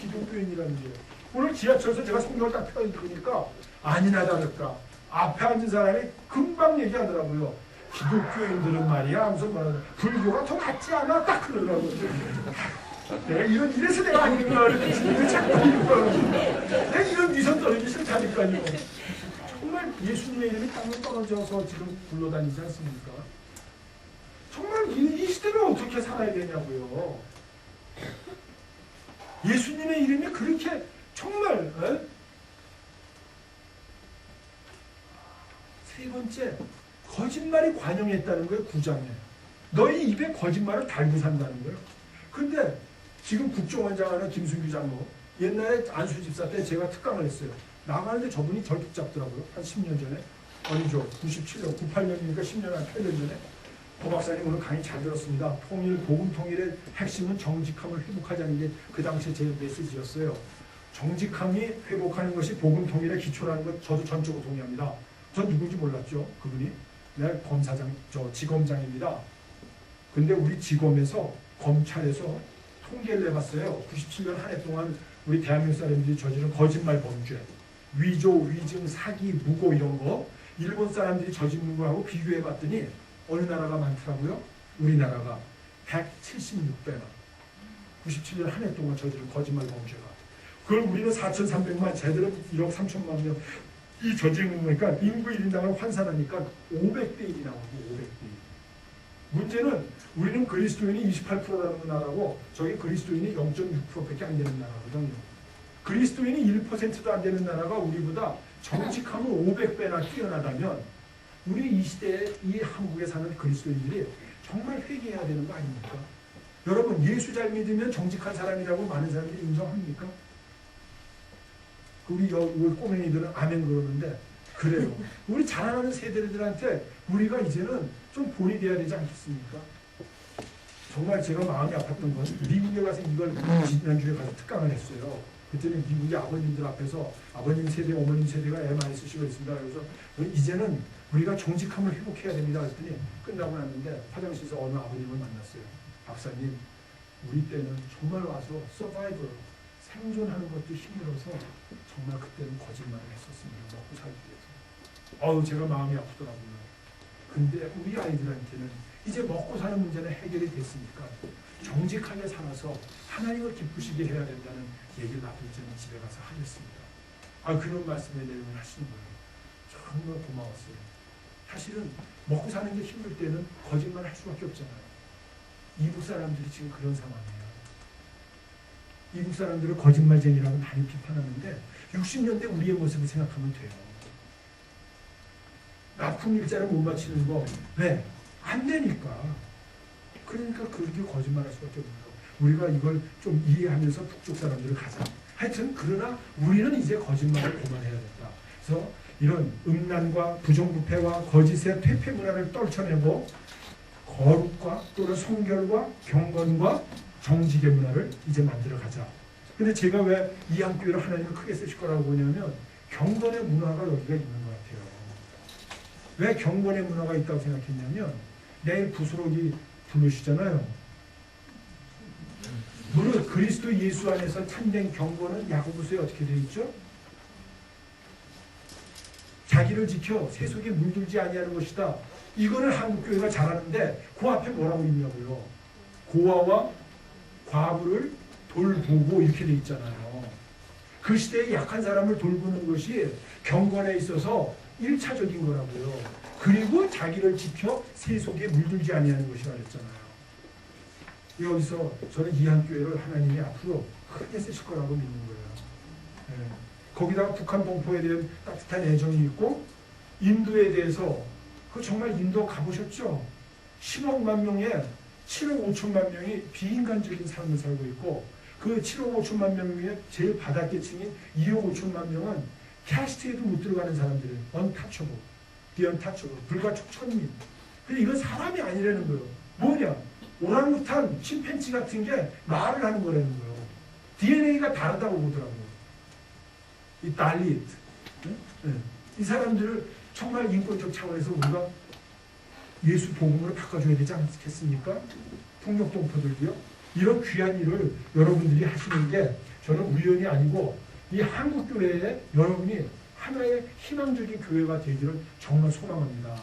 기독교인이라는 게. 오늘 지하철에서 제가 성경을 딱 펴 읽으니까 아니나 다를까 앞에 앉은 사람이 금방 얘기하더라고요. 기독교인들은 말이야 하면서 말하는 불교가 더 낫지 않아? 딱 그러더라고. 내가 이래서 내가 아니구나 그랬지. 자꾸 내가 이런 위선 떨어지기 싫다니까요. 정말 예수님의 이름이 땅에 떨어져서 지금 굴러다니지 않습니까? 정말 이 시대를 어떻게 살아야 되냐고요. 예수님의 이름이 그렇게 정말 세 번째 거짓말이 관영했다는 거예요. 9장에 너희 입에 거짓말을 달고 산다는 거예요. 근데 지금 국정원장 하는 김순규 장로 옛날에 안수 집사 때 제가 특강을 했어요. 나가는데 저분이 절 붙잡더라고요. 한 10년 전에 아니죠 97년 98년이니까 10년 한 8년 전에 고 박사님 오늘 강의 잘 들었습니다. 복음 통일의 핵심은 정직함을 회복하자는 게 그 당시에 제 메시지였어요. 정직함이 회복하는 것이 복음 통일의 기초라는 것 저도 전적으로 동의합니다. 전 누군지 몰랐죠. 그분이 내가 검사장 지검장입니다. 근데 우리 지검에서 검찰에서 통계를 내봤어요. 97년 한 해 동안 우리 대한민국 사람들이 저지른 거짓말 범죄, 위조, 위증, 사기, 무고 이런 거 일본 사람들이 저지른 거하고 비교해봤더니 어느 나라가 많더라고요? 우리나라가 176배나 97년 한 해 동안 저지른 거짓말 범죄가. 그걸 우리는 4,300만, 쟤들은 1억 3천만 명 이 저지른 거니까 인구 1인당을 환산하니까 500대 1이 나오고 500대 1. 문제는 우리는 그리스도인이 28%라는 나라고 저기 그리스도인이 0.6%밖에 안 되는 나라거든요. 그리스도인이 1%도 안 되는 나라가 우리보다 정직함은 500배나 뛰어나다면 우리 이 시대에 이 한국에 사는 그리스도인들이 정말 회개해야 되는 거 아닙니까? 여러분 예수 잘 믿으면 정직한 사람이라고 많은 사람들이 인정합니까? 우리 꼬맹이들은 아멘 그러는데 그래요. 우리 자라나는 세대들한테 우리가 이제는 좀 본이 돼야 되지 않겠습니까? 정말 제가 마음이 아팠던 건 미국에 가서 이걸 지난주에 가서 특강을 했어요. 그때는 미국의 아버님들 앞에서 아버님 세대, 어머님 세대가 애 많이 쓰시고 있습니다. 그래서 이제는 우리가 정직함을 회복해야 됩니다. 그랬더니 끝나고 났는데 화장실에서 어느 아버님을 만났어요. 박사님, 우리 때는 정말 와서 서바이벌, 생존하는 것도 힘들어서 정말 그때는 거짓말을 했었습니다. 먹고 살기 위해서. 제가 마음이 아프더라고요. 근데 우리 아이들한테는 이제 먹고 사는 문제는 해결이 됐으니까 정직하게 살아서 하나님을 기쁘시게 해야 된다는 얘기를 나도 이제는 집에 가서 하겠습니다. 그런 말씀의 내용을 하시는 거예요. 정말 고마웠어요. 사실은 먹고 사는 게 힘들 때는 거짓말 할 수밖에 없잖아요. 이북 사람들이 지금 그런 상황이에요. 이북 사람들은 거짓말쟁이라고 많이 비판하는데 60년대 우리의 모습을 생각하면 돼요. 납품 일자를 못 맞추는 거 왜? 안 되니까. 그러니까 그렇게 거짓말할 수밖에 없는 거. 우리가 이걸 좀 이해하면서 북쪽 사람들을 가자. 하여튼 그러나 우리는 이제 거짓말을 그만해야 된다. 그래서 이런 음란과 부정부패와 거짓의 퇴폐 문화를 떨쳐내고 거룩과 또는 성결과 경건과 정직의 문화를 이제 만들어 가자. 근데 제가 왜 이한교회를 하나님을 크게 쓰실 거라고 보냐면 경건의 문화가 여기가 있는 것 같아요. 왜 경건의 문화가 있다고 생각했냐면 내일 부스러기 부르시잖아요. 물론 그리스도 예수 안에서 참된 경건은 야고보서에 어떻게 되어 있죠? 자기를 지켜 세속에 물들지 아니하는 것이다. 이거는 한국교회가 잘하는데 그 앞에 뭐라고 있냐고요. 고아와 과부를 돌보고 이렇게 돼 있잖아요. 그 시대에 약한 사람을 돌보는 것이 경건에 있어서 1차적인 거라고요. 그리고 자기를 지켜 세속에 물들지 아니하는 것이라 그랬잖아요. 여기서 저는 이한교회를 하나님이 앞으로 크게 쓰실 거라고 믿는 거예요. 네. 거기다가 북한 동포에 대한 따뜻한 애정이 있고 인도에 대해서 정말 인도 가보셨죠? 10억만 명의 7억 5천만 명이 비인간적인 삶을 살고 있고 그 7억 5천만 명 중에 제일 바닥계층인 2억 5천만 명은 캐스트에도 못 들어가는 사람들이에요. untouchable, the untouchable, 불가촉 천민. 근데 이건 사람이 아니라는 거예요. 뭐냐? 오랑우탄, 침팬지 같은 게 말을 하는 거라는 거예요. DNA가 다르다고 보더라고요. 이 달리트. 네? 이 사람들을 정말 인권적 차원에서 우리가 예수 복음으로 바꿔줘야 되지 않겠습니까? 폭력동포들도요. 이런 귀한 일을 여러분들이 하시는 게 저는 우연이 아니고 이 한국교회에 여러분이 하나의 희망적인 교회가 되기를 정말 소망합니다.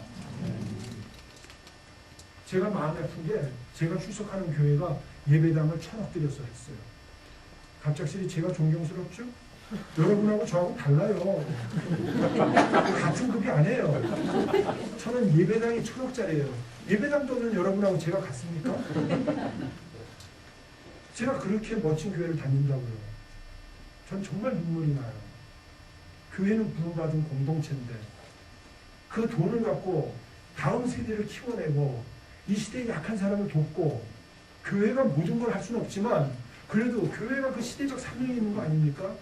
제가 마음이 아픈 게 제가 출석하는 교회가 예배당을 1,000억 들여서 했어요. 갑작스레 제가 존경스럽죠? 여러분하고 저하고 달라요. 같은 급이 아니에요. 저는 예배당이 1,000억짜리예요. 예배당 돈은 여러분하고 제가 같습니까? 제가 그렇게 멋진 교회를 다닌다고요. 전 정말 눈물이 나요. 교회는 부름받은 공동체인데 그 돈을 갖고 다음 세대를 키워내고 이 시대에 약한 사람을 돕고 교회가 모든 걸 할 수는 없지만 그래도 교회가 그 시대적 사명이 있는 거 아닙니까?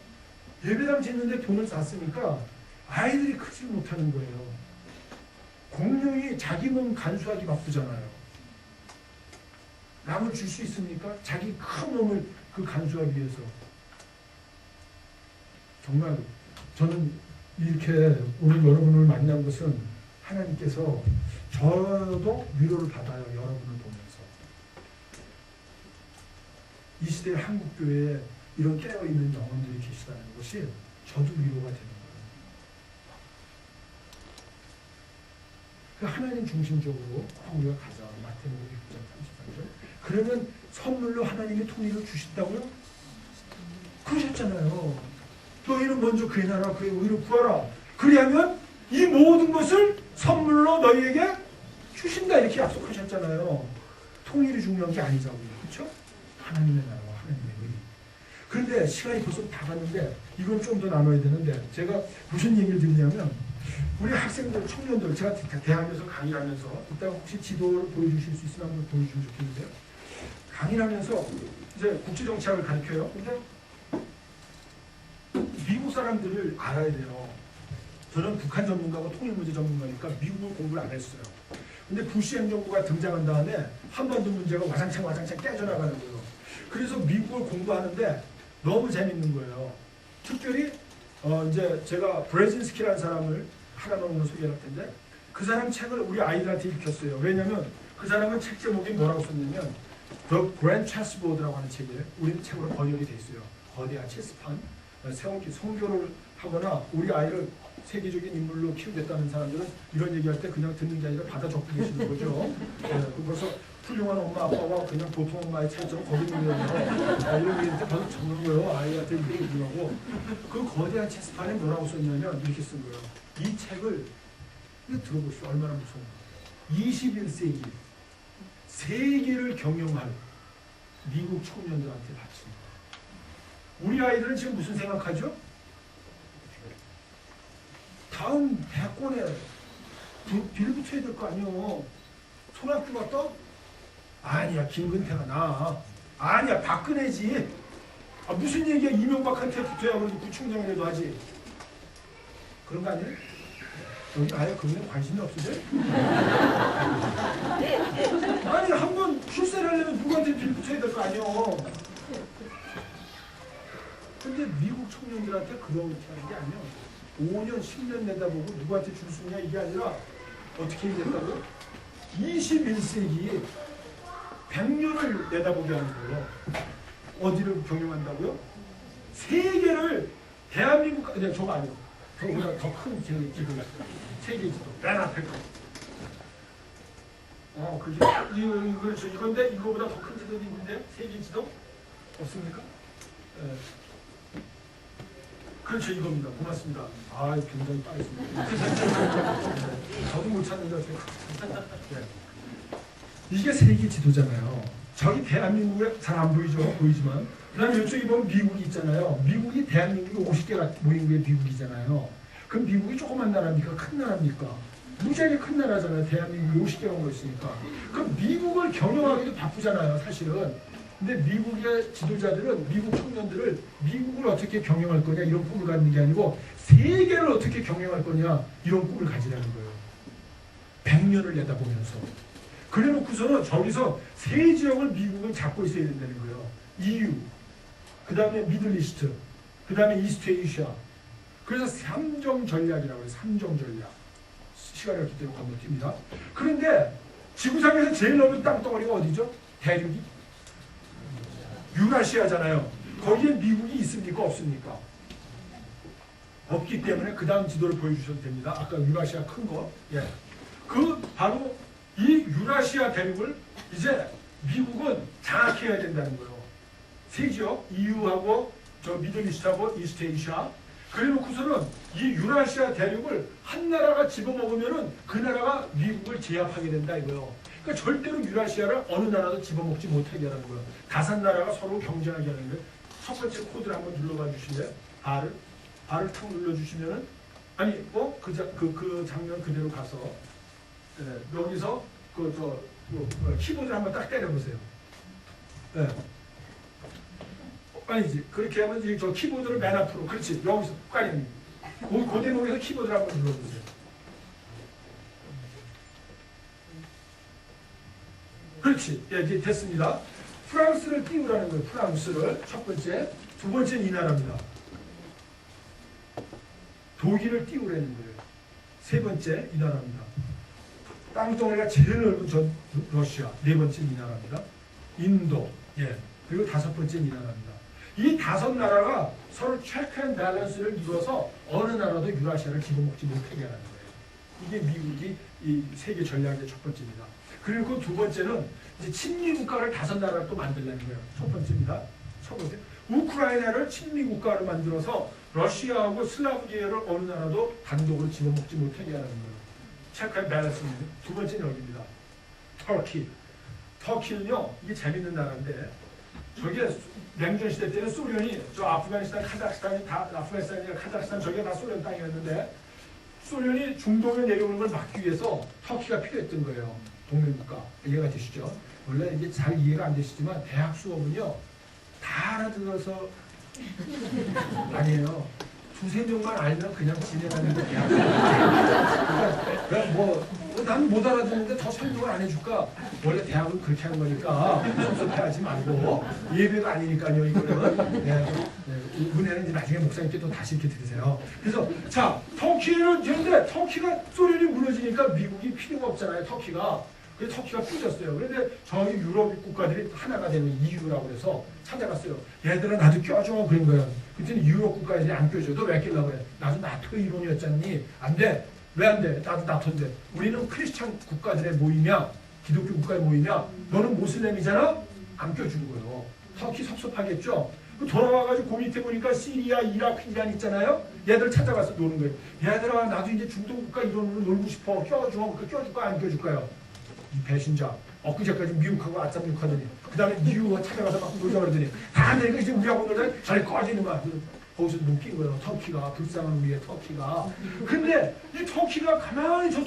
예배당 짓는데 돈을 쐈으니까 아이들이 크지 못하는 거예요. 공룡이 자기 몸 간수하기 바쁘잖아요. 남을 줄 수 있습니까? 자기 큰 몸을 그 간수하기 위해서. 정말 저는 이렇게 오늘 여러분을 만난 것은 하나님께서 저도 위로를 받아요. 여러분을 보면서. 이 시대 한국교회에 이런 깨어있는 영혼들이 계시다는 것이 저도 위로가 되는 거예요. 그 하나님 중심적으로 우리가 가자. 마태복음 6장 33절. 그러면 선물로 하나님이 통일을 주신다고요? 그러셨잖아요. 너희는 먼저 그의 나라 그의 의를 구하라. 그리하면 이 모든 것을 선물로 너희에게 주신다 이렇게 약속하셨잖아요. 통일이 중요한 게 아니자고요. 그렇죠? 하나님의 나라와 하나님의 의. 그런데 시간이 벌써 다 갔는데 이건 좀 더 나눠야 되는데 제가 무슨 얘기를 드리냐면 우리 학생들, 청년들 제가 대학에서 강의를 하면서 이따가 혹시 지도를 보여주실 수 있으면 한번 보여주시면 좋겠는데요. 강의를 하면서 이제 국제정치학을 가르쳐요. 근데 미국 사람들을 알아야 돼요. 저는 북한 전문가고 통일문제 전문가니까 미국을 공부를 안 했어요. 근데 부시 행정부가 등장한 다음에 한반도 문제가 와장창 깨져나가는 거예요. 그래서 미국을 공부하는데 너무 재밌는 거예요. 특별히 이제 제가 브레진스키라는 사람을 하나만 오늘 소개할 텐데 그 사람 책을 우리 아이들한테 읽혔어요. 왜냐면 그 사람은 책 제목이 뭐라고 썼냐면 The Grand Chessboard라고 하는 책이에요. 우리 책으로 번역이 돼 있어요. 거대한 체스판. 성교를 하거나 우리 아이를 세계적인 인물로 키우겠다는 사람들은 이런 얘기할 때 그냥 듣는 게 아니라 받아 적고 계시는 거죠. 그래서 훌륭한 엄마 아빠와 그냥 보통 엄마의 차이점 거기 있는 거예요. 이런 얘기할 때 받아 적는 거예요. 아이한테 이렇게 얘기하고 그 거대한 체스판에 뭐라고 썼냐면 이렇게 쓴 거예요. 이 책을 들어보시오. 얼마나 무서운가. 21세기 세계를 경영할 미국 청년들한테 바칩니다. 우리 아이들은 지금 무슨 생각하죠? 다음 대권에 빌붙어야 될 거 아니요. 손학규가 떠? 아니야, 김근태가 나. 아니야, 박근혜지. 무슨 얘기야, 이명박한테 붙어야 그러지 구청장이라도 하지. 그런 거 아니에요? 여기 아예 그거에 관심이 없으세요? 아니, 한번 출세를 하려면 누구한테 빌붙어야 될 거 아니요. 근데 미국 청년들한테 그렇게 하는 게 아니야. 5년, 10년 내다보고 누구한테 줄 수 있냐 이게 아니라 어떻게 됐다고요? 21세기 100년을 내다보게 하는 거예요. 어디를 경영한다고요? 세계를 대한민국, 아니 저거 아니에요. 저보다 더 큰 기록이 있어요. 세계 지도. 맨 앞에 거. 그렇죠. 이건데 이거보다 더 큰 지도도 있는데 세계 지도? 없습니까? 그렇죠, 이겁니다. 고맙습니다. 굉장히 빠르십니다. 저도 못 찾는데 어떻게. 이게 세계 지도잖아요. 저기 대한민국에 잘 안 보이죠? 보이지만. 그 다음에 이쪽에 보면 미국이 있잖아요. 미국이 대한민국이 50개가 모인 게 미국이잖아요. 그럼 미국이 조그만 나라입니까? 큰 나라입니까? 무지하게 큰 나라잖아요. 대한민국이 50개가 모여 있으니까. 그럼 미국을 경영하기도 바쁘잖아요, 사실은. 근데 미국의 지도자들은 미국 청년들을 미국을 어떻게 경영할 거냐 이런 꿈을 갖는 게 아니고 세계를 어떻게 경영할 거냐 이런 꿈을 가지라는 거예요. 100년을 내다보면서. 그래 놓고서는 저기서 세 지역을 미국은 잡고 있어야 된다는 거예요. EU, 그 다음에 미들리스트, 그 다음에 이스트 에이시아. 그래서 3정 전략이라고 해요. 3정 전략. 시간이 없기 때문에 건너뜁니다. 그런데 지구상에서 제일 넓은 땅덩어리가 어디죠? 대륙이? 유라시아잖아요. 거기에 미국이 있습니까? 없습니까? 없기 때문에 그 다음 지도를 보여주셔도 됩니다. 아까 유라시아 큰 거. 예. 그 바로 이 유라시아 대륙을 이제 미국은 장악해야 된다는 거예요. 세 지역, EU하고 저 미들이스트하고 이스트에이시아. 그래놓고서는 이 유라시아 대륙을 한 나라가 집어먹으면은 그 나라가 미국을 제압하게 된다 이거예요. 그러니까 절대로 유라시아를 어느 나라도 집어먹지 못하게 하는 거예요. 다섯 나라가 서로 경쟁하게 하는 거예요. 첫 번째 코드를 한번 눌러봐 주실래요? R을 탁 눌러주시면은 아니 그 장면 그대로 가서 여기서 키보드를 한번 딱 때려보세요. 네. 아니지. 그렇게 하면 이제 저 키보드를 맨 앞으로. 그렇지. 여기서 까니. 그 대목에서 키보드를 한번 눌러보세요. 그렇지. 예, 이제 됐습니다. 프랑스를 띄우라는 거예요. 프랑스를 첫 번째. 두 번째는 이 나라입니다. 독일을 띄우라는 거예요. 세 번째 이 나라입니다. 땅덩어리가 제일 넓은 러시아. 네 번째는 이 나라입니다. 인도. 예. 그리고 다섯 번째는 이 나라입니다. 이 다섯 나라가 서로 체크 앤 밸런스를 이루어서 어느 나라도 유라시아를 집어먹지 못하게 하는 거예요. 이게 미국이 이 세계 전략의 첫 번째입니다. 그리고 두 번째는 이제 친미 국가를 다섯 나라를 또 만들려는 거예요. 첫 번째입니다. 첫 번째. 우크라이나를 친미 국가로 만들어서 러시아하고 슬라브 계열을 어느 나라도 단독으로 집어먹지 못하게 하는 거예요. 체크 앤 밸런스입니다. 두 번째는 여기입니다. 터키. 터키는요, 이게 재밌는 나라인데, 저게 냉전 시대 때는 소련이 저 아프가니스탄, 카자흐스탄이 다 아프가니스탄이나 카자흐스탄 저게 다 소련 땅이었는데 소련이 중동에 내려오는 걸 막기 위해서 터키가 필요했던 거예요. 동맹국가. 이해가 되시죠? 원래 이게 잘 이해가 안 되시지만 대학 수업은요 다 알아들어서 아니에요. 두세 명만 알면 그냥 진행하는 게 대학 수업. 그러니까 난 못 알아듣는데 더 설명을 안 해줄까? 원래 대학은 그렇게 하는 거니까 섭섭해하지 말고 예배가 아니니까요 이거는. 네, 은혜는 이제 나중에 목사님께 또 다시 이렇게 들으세요. 그래서 자 터키는 근데 터키가 소련이 무너지니까 미국이 필요가 없잖아요. 터키가. 그래서 터키가 삐졌어요. 그런데 저기 유럽 국가들이 하나가 되는 EU라고 해서 찾아갔어요. 얘들아 나도 껴줘 그런 거야. 그랬더니 유럽 국가들이 안 껴줘. 너 왜 낄라고 그래? 나도 나토 이론이었잖니. 안 돼. 왜 안 돼? 나도 나토인데. 우리는 크리스찬 국가들의 모임이야. 기독교 국가의 모임이야. 너는 모슬렘이잖아? 안 껴주는 거예요. 터키 섭섭하겠죠? 돌아와가지고 그 밑에 보니까 시리아, 이라크, 이란 있잖아요? 얘들 찾아가서 노는 거예요. 얘들아 나도 이제 중동 국가 이론으로 놀고 싶어. 껴줘. 그 껴줄까 안 껴줄까요? 이 배신자. 엊그제까지 미국하고 아참 욕하더니 그 다음에 미국과 찾아가서 막 놀자 그러더니 다 안 되니까 이제 우리하고 놀자 자리 꺼지는 거야. 거기서 눈낀 거예요. 터키가. 불쌍한 우리의 터키가. 근데 이 터키가 가만히 저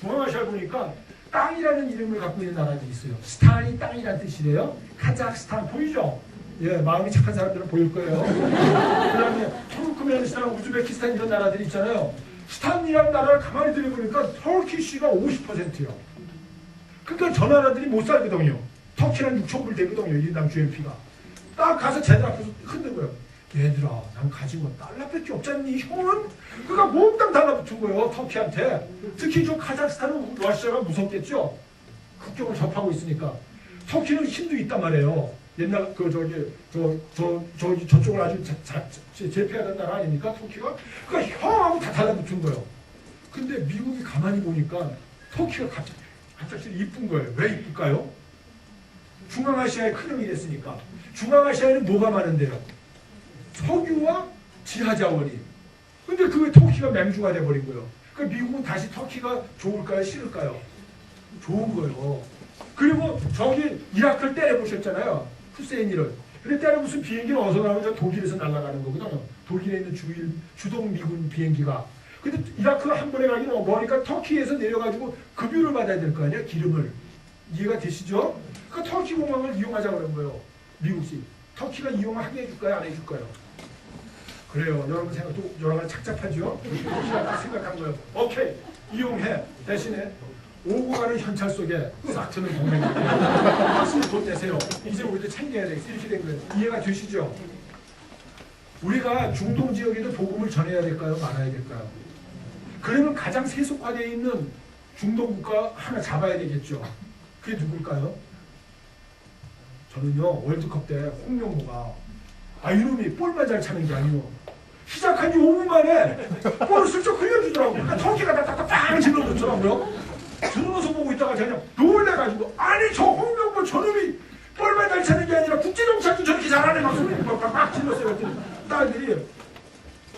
중앙아시아를 보니까 땅이라는 이름을 갖고 있는 나라들이 있어요. 스탄이 땅이라는 뜻이래요. 카자흐스탄 보이죠? 예, 마음이 착한 사람들은 보일 거예요. 그 다음에 투르크메니스탄, 우즈베키스탄 이런 나라들이 있잖아요. 스탄이라는 나라를 가만히 들여보니까 터키시가 50%예요. 그러니까 저 나라들이 못 살거든요. 터키는 6,000불 되거든요. 1인당 GNP가. 딱 가서 쟤들 앞에서 흔든 거예요. 얘들아, 난 가진 건 달러밖에 없잖니, 형은? 그러니까 몽땅 달라붙은 거예요, 터키한테. 특히 저 카자흐스탄은 러시아가 무섭겠죠? 국경을 접하고 있으니까. 터키는 힘도 있단 말이에요. 옛날 저쪽을 아주 제패하던 나라 아닙니까, 터키가? 그러니까 형하고 다 달라붙은 거예요. 근데 미국이 가만히 보니까 터키가 갑자기 이쁜 거예요. 왜 이쁠까요? 중앙아시아의 큰 형이 됐으니까. 중앙아시아에는 뭐가 많은데요? 석유와 지하자원이. 근데 그게 터키가 맹주가 돼버린 거예요. 그러니까 미국은 다시 터키가 좋을까요? 싫을까요? 좋은 거예요. 그리고 저기 이라크를 때려보셨잖아요. 후세인이를. 근데 때려부순 비행기는 어디서 나오면 독일에서 날아가는 거거든요. 독일에 있는 주동 미군 비행기가. 근데 이라크 한 번에 가기는 머니까 터키에서 내려가지고 급유를 받아야 될 거 아니야? 기름을. 이해가 되시죠? 그러니까 터키 공항을 이용하자 그런 거예요. 미국이. 터키가 이용하게 해줄까요? 안 해줄까요? 그래요. 여러분 생각도 여러 가지 착잡하죠? 터키가 딱 생각한 거예요. 오케이. 이용해. 대신에 오고 가는 현찰 속에 싹 트는 동맹이에요. 확실히 돈 내세요. 이제 우리도 챙겨야 돼. 이렇게 된 거예요. 이해가 되시죠? 우리가 중동 지역에도 복음을 전해야 될까요? 말아야 될까요? 그러면 가장 세속화되어 있는 중동 국가 하나 잡아야 되겠죠. 그게 누굴까요? 저는요 월드컵 때 홍명보가 이놈이 볼만 잘 차는 게 아니고 시작한 지 5분 만에 볼을 슬쩍 흘려주더라고요. 그러니까 터키가 딱딱딱 빵 질러놓더라고요. 들어서 보고 있다가 그냥 놀래가지고 아니 저 홍명보 저놈이 뻘만 잘 차는 게 아니라 국제정찰도 저렇게 잘하네 막 소리 막 질렀어요. 그랬더니 딸들이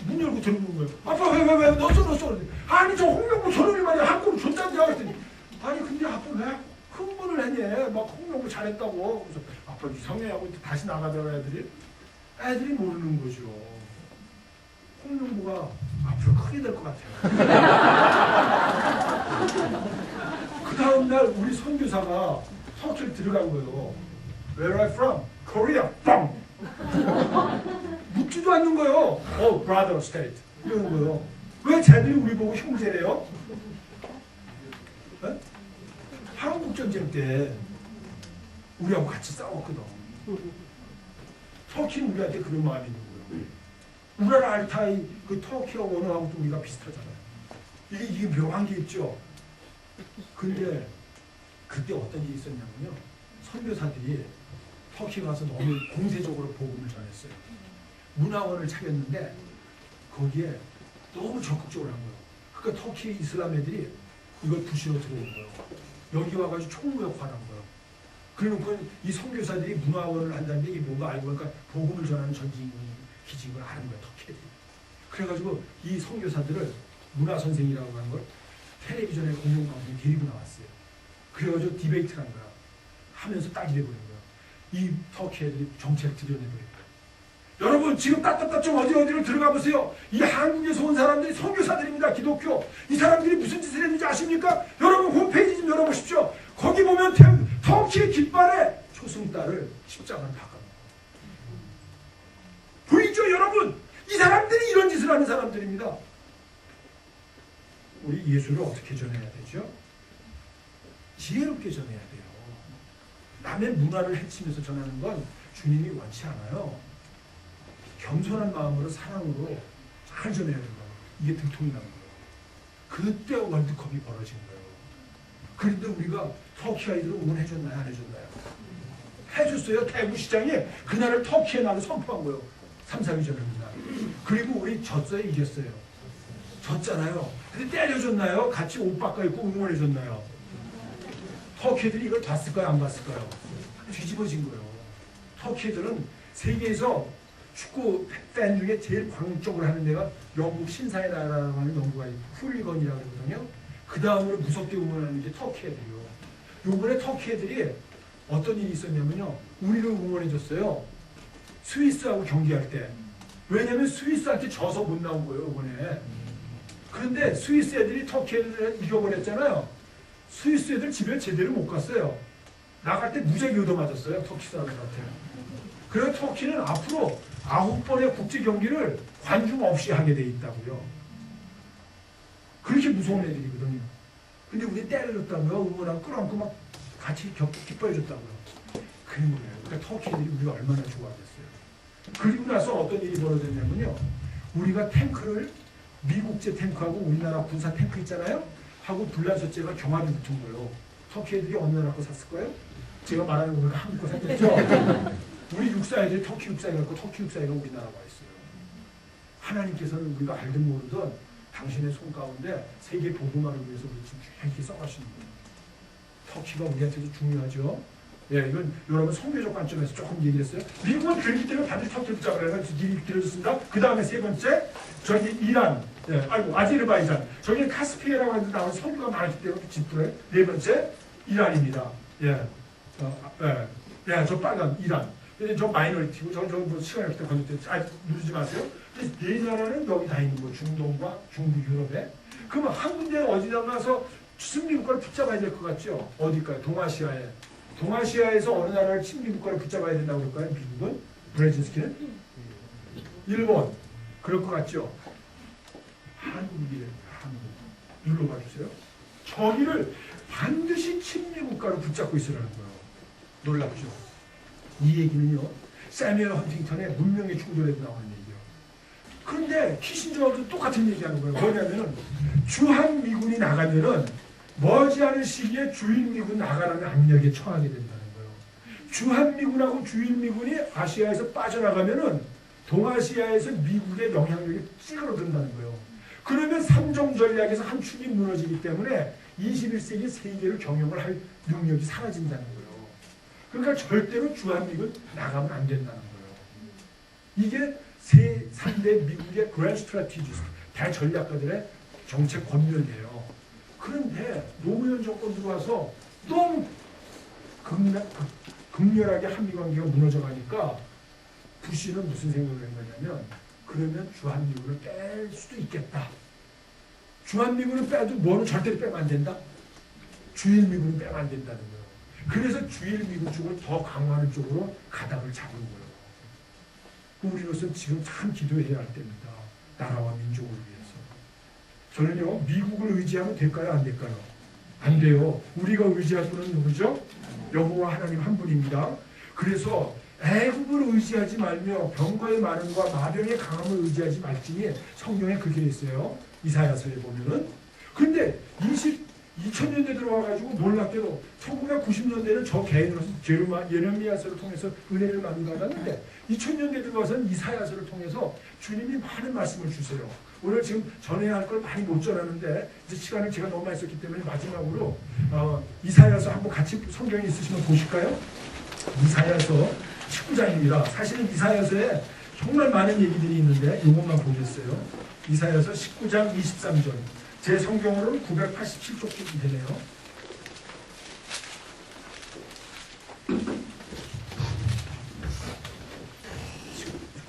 문 열고 들어오는 거예요. 아빠 왜 넣었어 아니 저 홍명보 저놈이 말이야 한국으로 존단지 그랬더니 아니 근데 아빠 왜 흥분을 했니? 막 홍명보 잘했다고. 그래서 아빠 이상해 하고 다시 나가다가 애들이 모르는 거죠. 홍명보가 앞으로 크게 될 것 같아요. 그 다음날 우리 선교사가 터키를 들어간 거예요. Where are you from? Korea. 빵! 묻지도 않는 거예요. Oh, brother state. 이러는 거예요. 왜 쟤들이 우리 보고 형제래요? 네? 한국전쟁 때 우리하고 같이 싸웠거든. 터키는 우리한테 그런 마음이 있는 거예요. 우라라 알타이 그 터키와 원어하고도 우리가 비슷하잖아요. 이게 묘한 게 있죠. 근데 그때 어떤 일이 있었냐면요. 선교사들이 터키 가서 너무 공세적으로 복음을 전했어요. 문화원을 차렸는데 거기에 너무 적극적으로 한 거예요. 그러니까 터키 이슬람 애들이 이걸 부시러 들어온 거예요. 여기 와가지고 총무역화를 한 거예요. 그러니까 이 선교사들이 문화원을 한다는 게 이게 뭔가 알고 보니까 복음을 전하는 전진 기지인 걸 아는 거예요. 터키 애들이. 그래가지고 이 선교사들을 문화선생이라고 하는 걸 텔레비전에 공영방송에 데리고 나왔어요. 그래가지고 디베이트를 한 거야. 하면서 딱 이래버린 거야. 이 터키 애들이 정체를 드러내버린 거야. 여러분 지금 따뜻따뜻 좀 어디로 들어가 보세요. 이 한국에서 온 사람들이 선교사들입니다. 기독교. 이 사람들이 무슨 짓을 했는지 아십니까? 여러분 홈페이지 좀 열어보십시오. 거기 보면 터키의 깃발에 초승달을 십자가를 박아놓은 보이죠 여러분? 이 사람들이 이런 짓을 하는 사람들입니다. 우리 예수를 어떻게 전해야 되죠? 지혜롭게 전해야 돼요. 남의 문화를 해치면서 전하는 건 주님이 원치 않아요. 겸손한 마음으로 사랑으로 잘 전해야 되는 거예요. 이게 등통이 나는 거예요. 그때 월드컵이 벌어진 거예요. 그런데 우리가 터키 아이들을 응원해줬나요? 안 해줬나요? 해줬어요. 대구시장이 그날을 터키의 날을 선포한 거예요. 3, 4일 전입니다. 그리고 우리 졌어요? 이겼어요? 졌잖아요. 근데 때려줬나요? 같이 옷 바꿔 입고 응원해줬나요? 터키 애들이 이걸 봤을까요? 안 봤을까요? 뒤집어진 거예요. 터키 애들은 세계에서 축구 팬 중에 제일 광적으로 하는 데가 영국 신사의 나라라고 하는 연구가 있고 훌리건이라고 그러거든요. 그 다음으로 무섭게 응원하는 게 터키 애들이요. 요번에 터키 애들이 어떤 일이 있었냐면요. 우리를 응원해줬어요. 스위스하고 경기할 때. 왜냐면 스위스한테 져서 못 나온 거예요. 이번에. 그런데 스위스 애들이 터키 애들을 이겨버렸잖아요. 스위스 애들 집에 제대로 못 갔어요. 나갈 때 무지하게 얻어맞았어요. 터키 사람들한테. 그래서 터키는 앞으로 9번의 국제 경기를 관중 없이 하게 돼 있다고요. 그렇게 무서운 애들이거든요. 근데 우리 때려줬다고요. 응원하고 끌어안고 막 같이 기뻐해줬다고요. 그런 거예요. 그러니까 터키 애들이 우리가 얼마나 좋아하겠어요. 그리고 나서 어떤 일이 벌어졌냐면요. 우리가 탱크를 미국제 탱크하고 우리나라 군사 탱크 있잖아요. 하고 불란서제가 경합이 붙은 거예요. 터키 애들이 어느 나라 거 샀을 거예요? 제가 말하는 거 보니까 한국 거 샀겠죠? 우리 육사 애들이 터키 육사에 갖고 터키 육사에가 우리나라 와 있어요. 하나님께서는 우리가 알든 모르든 당신의 손 가운데 세계 복음화를 위해서 우리 지금 이렇게 써가시는 거예요. 터키가 우리한테도 중요하죠. 예, 이건 여러분 성교적 관점에서 조금 얘기했어요. 미국은 그렇기 때문에 반드시 터키를 붙잡으라 해서 들어줬습니다. 그 다음에 세 번째, 저기 이란, 예, 아제르바이잔. 저기는 카스피해라고 하는데 나오는 석유가 많기 때문에 짚어요. 네 번째, 이란입니다. 예, 저 빨간 이란. 저 마이너리티고, 저 뭐 시간이 없을 때 건들 때, 누르지 마세요. 네 나라는 여기 다 있는 거, 중동과 중부 유럽에. 그러면 한 군데 어디다 가서 친미국가를 붙잡아야 될 것 같죠? 어딜까요? 동아시아에. 동아시아에서 어느 나라를 친미국가를 붙잡아야 된다고 그럴까요? 미국은? 브레진스키는? 일본. 그럴 것 같죠? 한국이에요. 한국. 눌러봐 주세요. 저기를 반드시 친미국가로 붙잡고 있으라는 거예요. 놀랍죠? 이 얘기는요. 세뮤얼 헌팅턴의 문명의 충돌에도 나오는 얘기예요. 그런데 키신저도 똑같은 얘기하는 거예요. 뭐냐면은 주한미군이 나가면은 머지않은 시기에 주인미군 나가라는 압력에 처하게 된다는 거예요. 주한미군하고 주인미군이 아시아에서 빠져나가면은 동아시아에서 미국의 영향력이 찌그러든다는 거예요. 그러면 삼종 전략에서 한 축이 무너지기 때문에 21세기 세계를 경영을 할 능력이 사라진다는 거예요. 그러니까 절대로 주한미군 나가면 안 된다는 거예요. 이게 3대 미국의 그랜드 스트래티지스트, 대전략가들의 정책 권면이에요. 그런데 노무현 정권 들어와서 너무 극렬하게 한미 관계가 무너져 가니까 부시는 무슨 생각을 한 거냐면 그러면 주한미군을 뺄 수도 있겠다. 주한미군을 빼도 뭐는 절대로 빼면 안 된다. 주일미군은 빼면 안 된다는 거예요. 그래서 주일미군 쪽을 더 강화하는 쪽으로 가닥을 잡은 거예요. 우리로서는 지금 참 기도해야 할 때입니다. 나라와 민족을 위해서. 저는요, 미국을 의지하면 될까요? 안 될까요? 안 돼요. 우리가 의지할 분은 누구죠? 여호와 하나님 한 분입니다. 그래서 애굽을 의지하지 말며 병거의 많음과 마병의 강함을 의지하지 말지니 성경에 그렇게 있어요. 이사야서에 보면은. 근데 2000년대 들어와가지고 놀랍게도 1990년대는 저 개인으로서 예레미야서를 통해서 은혜를 많이 받았는데 2000년대 들어와서는 이사야서를 통해서 주님이 많은 말씀을 주세요. 오늘 지금 전해야 할 걸 많이 못 전하는데 이제 시간을 제가 너무 많이 썼기 때문에 마지막으로 이사야서 한번 같이 성경에 있으시면 보실까요? 이사야서 19장입니다. 사실은 이사야서에 정말 많은 얘기들이 있는데 이것만 보겠어요. 이사야서 19장 23절. 제 성경으로는 987쪽이 되네요.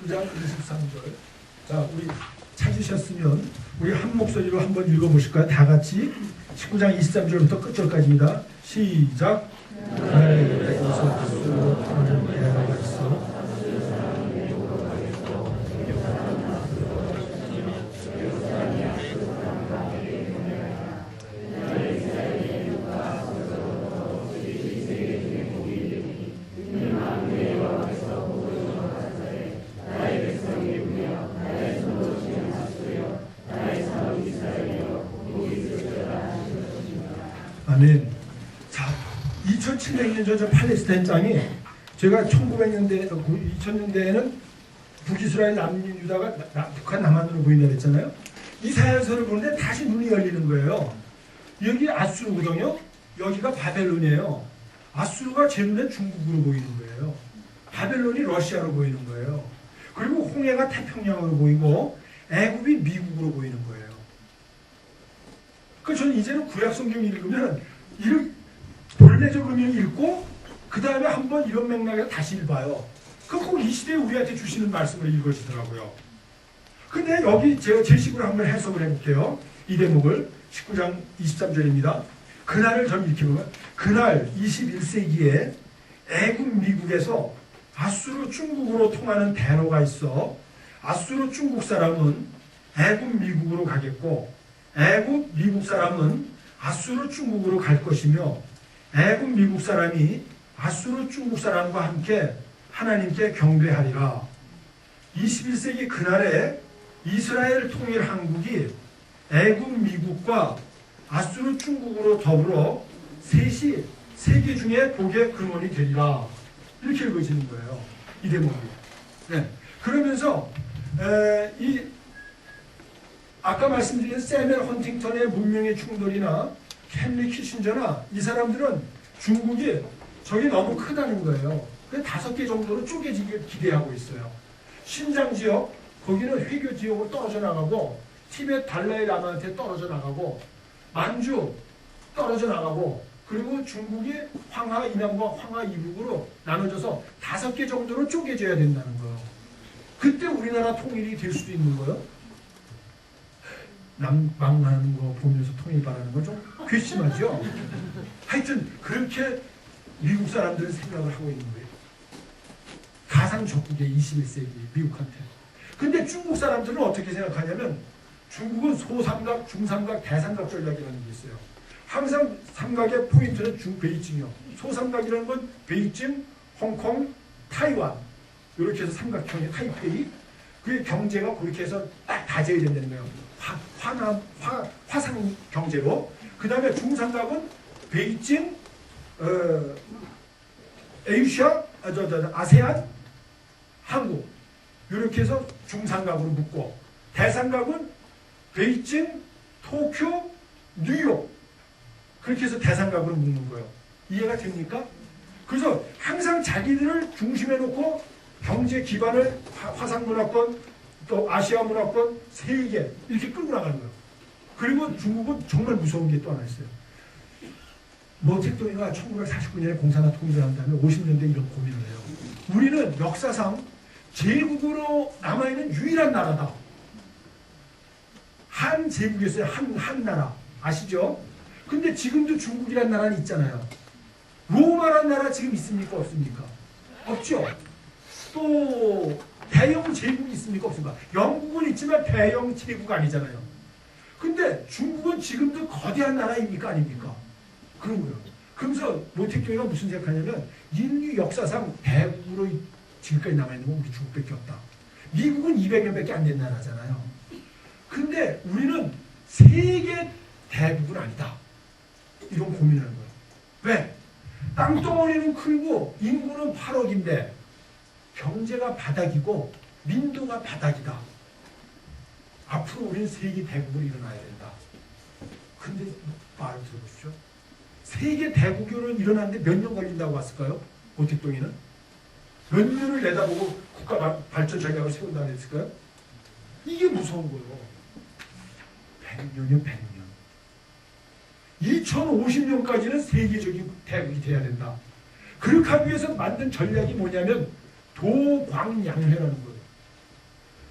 19장 23절. 자, 우리 찾으셨으면 우리 한 목소리로 한번 읽어보실까요? 다 같이 19장 23절부터 끝절까지입니다. 시작. 아멘. 자, 2700년 전 저 팔레스타인 땅이 제가 1900년대, 2000년대에는 북이스라엘 남유다가 북한 남한으로 보인다 그랬잖아요. 이사야서를 보는데 다시 눈이 열리는 거예요. 여기 아수르거든요. 여기가 바벨론이에요. 아수르가 제 눈엔 중국으로 보이는 거예요. 바벨론이 러시아로 보이는 거예요. 그리고 홍해가 태평양으로 보이고 애굽이 미국으로 보이는 거예요. 그 저는 이제는 구약 성경 읽으면 본래적 의미를 읽고 그 다음에 한번 이런 맥락에서 다시 읽어요. 그 꼭 이 시대에 우리한테 주시는 말씀을 읽어지더라고요. 근데 여기 제가 제 식으로 한번 해석을 해볼게요. 이 대목을 19장 23절입니다. 그날을 전 이렇게 보면 그날 21세기에 애굽 미국에서 아수르 중국으로 통하는 대로가 있어 아수르 중국 사람은 애굽 미국으로 가겠고 애굽 미국 사람은 아수르 중국으로 갈 것이며 애굽 미국 사람이 아수르 중국 사람과 함께 하나님께 경배하리라. 21세기 그날에 이스라엘 통일 한국이 애굽 미국과 아수르 중국으로 더불어 셋이 세계 중에 복의 근원이 되리라. 이렇게 읽어지는 거예요. 이 대목이. 네. 그러면서 아까 말씀드린 세멜 헌팅턴의 문명의 충돌이나 헨리 키신저나 이 사람들은 중국이 저게 너무 크다는 거예요. 그래서 5개 정도로 쪼개지길 기대하고 있어요. 신장 지역, 거기는 회교 지역으로 떨어져 나가고 티베트 달라이 라마한테 떨어져 나가고 만주 떨어져 나가고 그리고 중국이 황하 이남과 황하 이북으로 나눠져서 5개 정도로 쪼개져야 된다는 거예요. 그때 우리나라 통일이 될 수도 있는 거예요. 망하는 거 보면서 통일 바라는 건 좀 괘씸하죠. 하여튼 그렇게 미국 사람들은 생각을 하고 있는 거예요. 가상 적국의 21세기 미국한테. 근데 중국 사람들은 어떻게 생각하냐면 중국은 소삼각, 중삼각, 대삼각 전략이라는 게 있어요. 항상 삼각의 포인트는 베이징이요. 소삼각이라는 건 베이징, 홍콩, 타이완 이렇게 해서 삼각형의 타이페이. 그 경제가 그렇게 해서 딱 다져야 된다는 거예요. 화상 경제로. 그 다음에 중삼각은 베이징, 에이시아, 아세안, 한국 이렇게 해서 중삼각으로 묶고 대삼각은 베이징, 도쿄, 뉴욕 그렇게 해서 대삼각으로 묶는 거예요. 이해가 됩니까? 그래서 항상 자기들을 중심에 놓고 경제 기반을 화상 문화권, 또 아시아 문화권, 세계 이렇게 끌고 나가는 거예요. 그리고 중국은 정말 무서운 게 또 하나 있어요. 모택동이가 1949년에 공산화 통일을 한 다음에 50년대 이런 고민을 해요. 우리는 역사상 제국으로 남아있는 유일한 나라다. 한 제국이었어요. 한 나라. 아시죠? 근데 지금도 중국이란 나라는 있잖아요. 로마란 나라 지금 있습니까? 없습니까? 없죠. 또 대영 제국이 있습니까? 없습니까? 영국은 있지만 대영 제국 아니잖아요. 근데 중국은 지금도 거대한 나라입니까? 아닙니까? 그런 거예요. 그러면서 모택동이가 무슨 생각하냐면 인류 역사상 대국으로 지금까지 남아있는 건 우리 중국밖에 없다. 미국은 200년 밖에 안 된 나라잖아요. 근데 우리는 세계 대국은 아니다. 이런 고민을 하는 거예요. 왜? 땅덩어리는 크고 인구는 8억인데 경제가 바닥이고 민도가 바닥이다. 앞으로 우리는 세계 대국으로 일어나야 된다. 근데 말을 들어보시죠. 세계 대국으로 일어나는데 몇 년 걸린다고 봤을까요? 모택동이는? 몇 년을 내다보고 국가 발전 전략을 세운다고 했을까요? 이게 무서운 거예요. 100년이면 100년. 2050년까지는 세계적인 대국이 돼야 된다. 그렇게 하기 위해서 만든 전략이 뭐냐면 도광양회라는 거예요.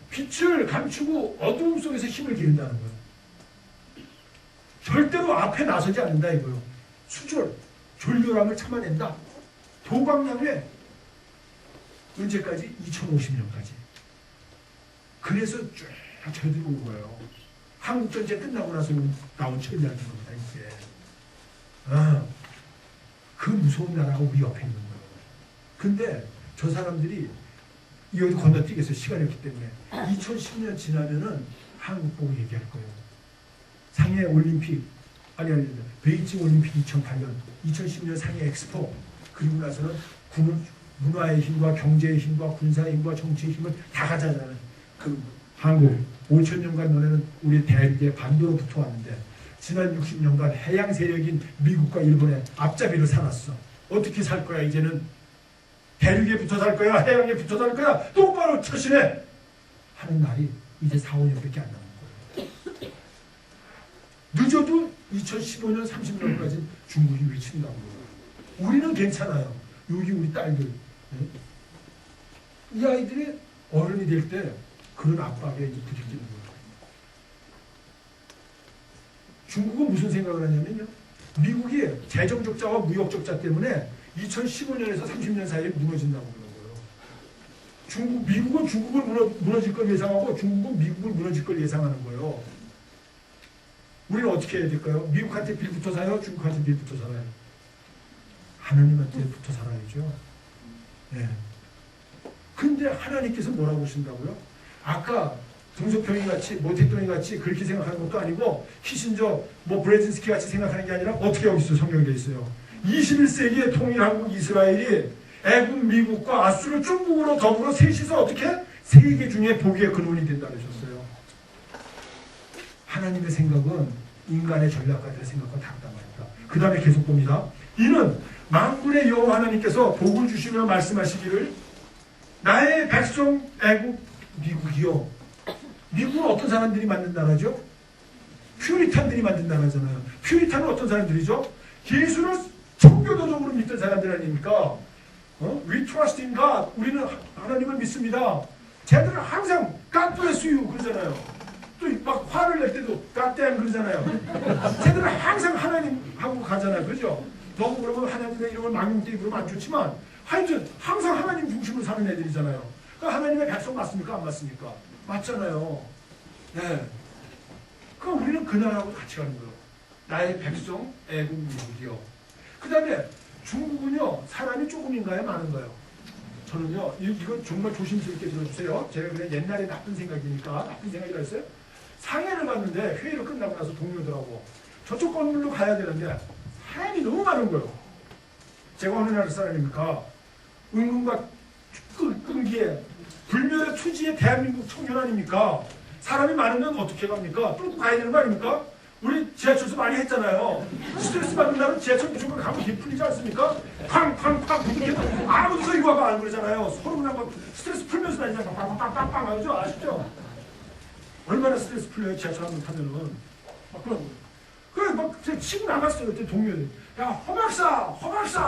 빛을 감추고 어두움 속에서 힘을 기른다는 거예요. 절대로 앞에 나서지 않는다 이거예요. 수절, 졸렬함을 참아낸다. 도광양회. 언제까지? 2050년까지. 그래서 쭉 저들어온 거예요. 한국전쟁 끝나고 나서 나온 전략인 겁니다. 이게. 그 무서운 나라가 우리 옆에 있는 거예요. 근데 저 사람들이 여기 건너뛰겠어요. 시간이 없기 때문에. 2010년 지나면은 한국 보고 얘기할 거예요. 상해 올림픽, 아니, 베이징 올림픽 2008년, 2010년 상해 엑스포, 그리고 나서는 문화의 힘과 경제의 힘과 군사의 힘과 정치의 힘을 다 가져가는 그 한국 5천년간 너네는 우리 대륙의 반도로 붙어왔는데 지난 60년간 해양 세력인 미국과 일본의 앞잡이로 살았어. 어떻게 살 거야 이제는? 대륙에 붙어 살 거야? 해양에 붙어 살 거야? 똑바로 처신해! 하는 날이 이제 4, 5년밖에 안 남은 거예요. 늦어도 2015년, 30년까지 중국이 외친다고 거예요. 우리는 괜찮아요. 여기 우리 딸들. 이 아이들이 어른이 될 때 그런 압박에 이제 부딪히는 거예요. 중국은 무슨 생각을 하냐면요. 미국이 재정 적자와 무역 적자 때문에 2015년에서 30년 사이에 무너진다고 그러는 거예요. 미국은 중국을 무너질 걸 예상하고 중국은 미국을 무너질 걸 예상하는 거예요. 우리는 어떻게 해야 될까요? 미국한테 빌붙어 사요? 중국한테 빌붙어 살아요? 하나님한테 붙어 살아야죠. 네. 근데 하나님께서 뭐라고 하신다고요? 아까 동서평이 같이 모택동이 같이 그렇게 생각하는 것도 아니고 키신저 브레진스키 같이 생각하는 게 아니라 어떻게 여기 있어요? 성경에 되어 있어요. 21세기에 통일한국 이스라엘이 애굽 미국과 아수르 중국으로 더불어 셋이서 어떻게? 세계 중에 복의 근원이 된다 그러셨어요. 하나님의 생각은 인간의 전략가들의 생각과 다르단 말입니다. 그 다음에 계속 봅니다. 이는 만군의 여호와 하나님께서 복을 주시며 말씀하시기를 나의 백성 애굽 미국이요. 미국은 어떤 사람들이 만든 나라죠? 퓨리탄들이 만든 나라잖아요. 퓨리탄은 어떤 사람들이죠? 예수를 청교도적으로 믿던 사람들 아닙니까? We trust in God. 우리는 하나님을 믿습니다. 쟤들은 항상 God bless you 그러잖아요. 또 막 화를 낼 때도 God damn 그러잖아요. 쟤들은 항상 하나님하고 가잖아요. 그죠? 너무 그러면 하나님의 이름을 망령되이 그러면 안 좋지만 하여튼 항상 하나님 중심으로 사는 애들이잖아요. 그러니까 하나님의 백성 맞습니까? 안 맞습니까? 맞잖아요. 네. 그럼 우리는 그 나라하고 같이 가는 거예요. 나의 백성 애국 미국이요. 그 다음에 중국은요. 사람이 조금인가요? 많은가요? 저는요. 이건 정말 조심스럽게 들어주세요. 제가 그냥 옛날에 나쁜 생각이라 했어요. 상해를 갔는데 회의를 끝나고 나서 동료들하고 저쪽 건물로 가야 되는데 사람이 너무 많은 거예요. 제가 어느 나라 사람입니까? 은근과 끈기에 불멸의 투지의 대한민국 청년 아닙니까? 사람이 많으면 어떻게 갑니까? 뚫고 가야 되는 거 아닙니까? 우리 지하철에서 많이 했잖아요. 스트레스 받는 날은 지하철 무조건 가면 뒤 풀리지 않습니까? 팡팡팡 부딪혀도 아무도 소리 와봐 안 그러잖아요. 서로 그냥 막 스트레스 풀면서 다니잖아요. 빵빵빵빵 하죠. 아시죠? 얼마나 스트레스 풀려요 지하철 한 번 타면은. 그래 막 치고 나갔어요. 그때 동료들. 야 허박사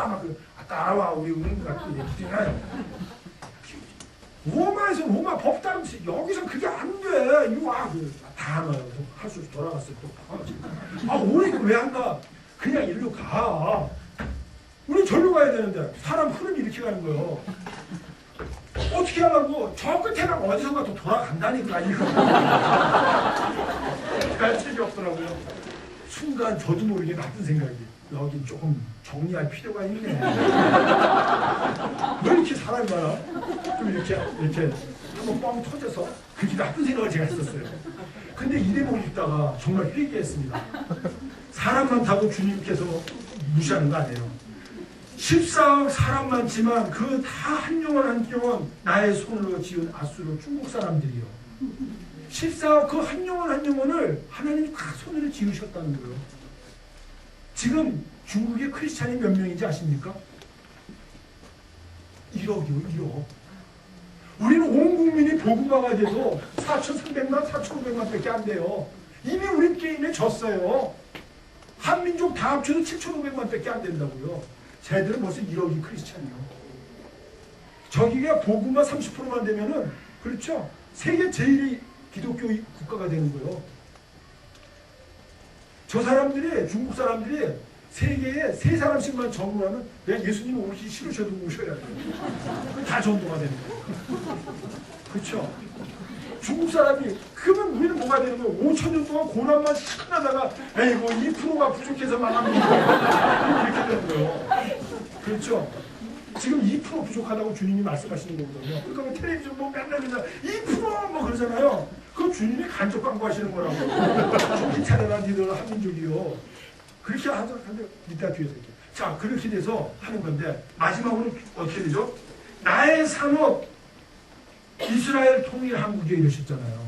막 그 따라와 우리 은행 갖고 얘기해. 로마에서 로마 법당 여기서 그게 안 돼. 이거 다 하나요. 할수 돌아갔어요. 또. 우리 왜 안 가? 그냥 일로 가. 우리 절로 가야 되는데 사람 흐름이 이렇게 가는 거예요. 어떻게 하려고? 저 끝에 가면 어디선가 또 돌아간다니까 이거. 할 책이 없더라고요. 순간 저도 모르게 나쁜 생각이. 여기 조금 정리할 필요가 있네. 왜 이렇게 사람이 많아? 좀 이렇게 한번 뻥 터져서 그렇게 나쁜 생각을 제가 했었어요. 근데 이 대목을 읽다가 정말 회개했습니다. 사람 많다고 주님께서 무시하는 거 아니에요. 14억 사람 많지만 그 다 한 영혼 나의 손으로 지은 아수르 중국 사람들이요. 14억 그 한 영혼을 하나님이 다 손으로 지으셨다는 거예요. 지금 중국의 크리스찬이 몇 명인지 아십니까? 1억이요, 1억. 우리는 온 국민이 복음화가 돼도 4,300만, 4,500만 밖에 안 돼요. 이미 우리 게임에 졌어요. 한민족 다 합쳐도 7,500만 밖에 안 된다고요. 쟤들은 벌써 1억이 크리스찬이요. 저기가 복음화 30%만 되면은, 그렇죠? 세계 제일이 기독교 국가가 되는 거예요. 저 사람들이, 중국 사람들이 세계에 3사람씩만 전도하면 그냥 예수님 오기 싫으셔도 오셔야 돼요. 다 전도가 되는 거예요. 그렇죠? 중국 사람이 그러면 우리는 뭐가 되는 거예요? 5,000년 동안 고난만 시큰하다가 에이고 2%가 부족해서 망합니다. 이렇게 되는 거예요. 그렇죠? 지금 2% 부족하다고 주님이 말씀하시는 거거든요. 그러니까 텔레비전 뭐 맨날 2%뭐 그러잖아요. 그건 주님이 간접 광고하시는 거라고. 정신 차려라 니들 한민족이요. 그렇게 하는데 이따 뒤에서 이렇게. 자 그렇게 돼서 하는 건데 마지막으로 어떻게 되죠? 나의 산업 이스라엘 통일한국에 이러셨잖아요.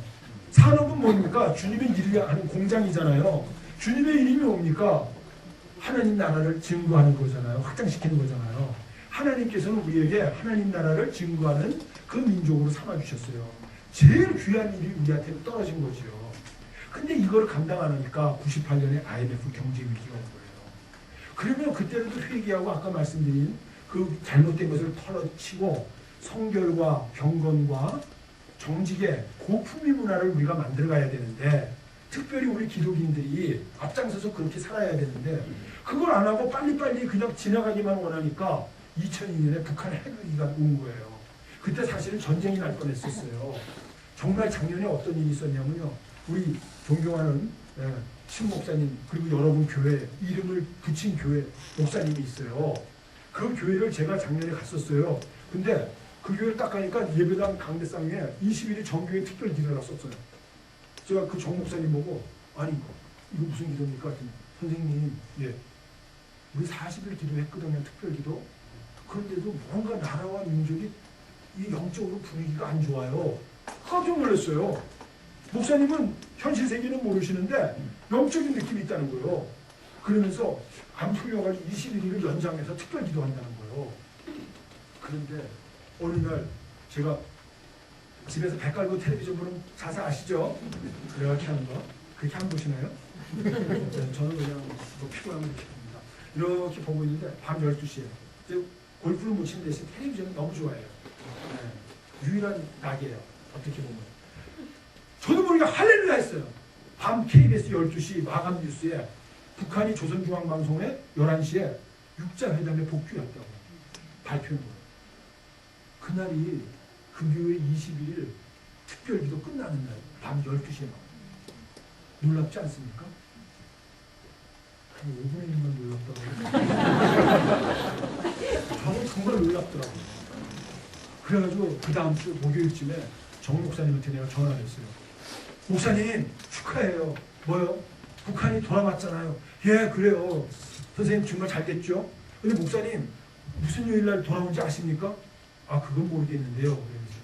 산업은 뭡니까? 주님의 일을 하는 공장이잖아요. 주님의 이름이 뭡니까? 하나님 나라를 증거하는 거잖아요. 확장시키는 거잖아요. 하나님께서는 우리에게 하나님 나라를 증거하는 그 민족으로 삼아주셨어요. 제일 귀한 일이 우리한테 떨어진 거죠. 근데 이걸 감당 안 하니까 98년에 IMF 경제 위기가 온 거예요. 그러면 그때도 회개하고 아까 말씀드린 그 잘못된 것을 털어치고 성결과 경건과 정직의 고품위 문화를 우리가 만들어가야 되는데 특별히 우리 기독인들이 앞장서서 그렇게 살아야 되는데 그걸 안 하고 빨리빨리 그냥 지나가기만 원하니까 2002년에 북한의 핵위기가 온 거예요. 그때 사실은 전쟁이 날 뻔했었어요. 정말 작년에 어떤 일이 있었냐면요. 우리 존경하는 신 목사님 그리고 여러분 교회 이름을 붙인 교회 목사님이 있어요. 그 교회를 제가 작년에 갔었어요. 근데 그 교회를 딱 가니까 예배당 강대상에 20일이 정교회 특별 기도를 썼어요. 제가 그 정 목사님 보고 아니 이거 무슨 기도입니까? 선생님 우리 40일 기도했거든요. 특별 기도. 그런데도 뭔가 나라와 민족이 이 영적으로 분위기가 안 좋아요. 깜짝 놀랐어요. 목사님은 현실 세계는 모르시는데 영적인 느낌이 있다는 거예요. 그러면서 안 풀려가지고 21일을 연장해서 특별 기도한다는 거예요. 그런데 어느 날 제가 집에서 배 깔고 텔레비전 보는 자세 아시죠? 이렇게 하는 거. 그렇게 안 보시나요? 저는 그냥 뭐 피곤하면 이렇게 봅니다. 이렇게 보고 있는데 밤 12시에 골프를 못 치는 대신 텔레비전을 너무 좋아해요. 유일한 낙이에요. 어떻게 보면. 저도 모르게 할렐루야 했어요. 밤 KBS 12시 마감 뉴스에 북한이 조선중앙방송에 11시에 육자회담에 복귀했다고 발표한 거예요. 그날이 그 교회 21일 특별기도 끝나는 날 밤 12시에 놀랍지 않습니까? 한 5분의 1만 놀랍다고 저는 정말 놀랍더라고요. 그래가지고 그 다음 주 목요일쯤에 정 목사님한테 내가 전화를 했어요. 목사님 축하해요. 뭐요? 북한이 돌아왔잖아요. 예 그래요. 선생님 정말 잘 됐죠? 근데 목사님 무슨 요일날 돌아온지 아십니까? 아 그건 모르겠는데요. 그러면서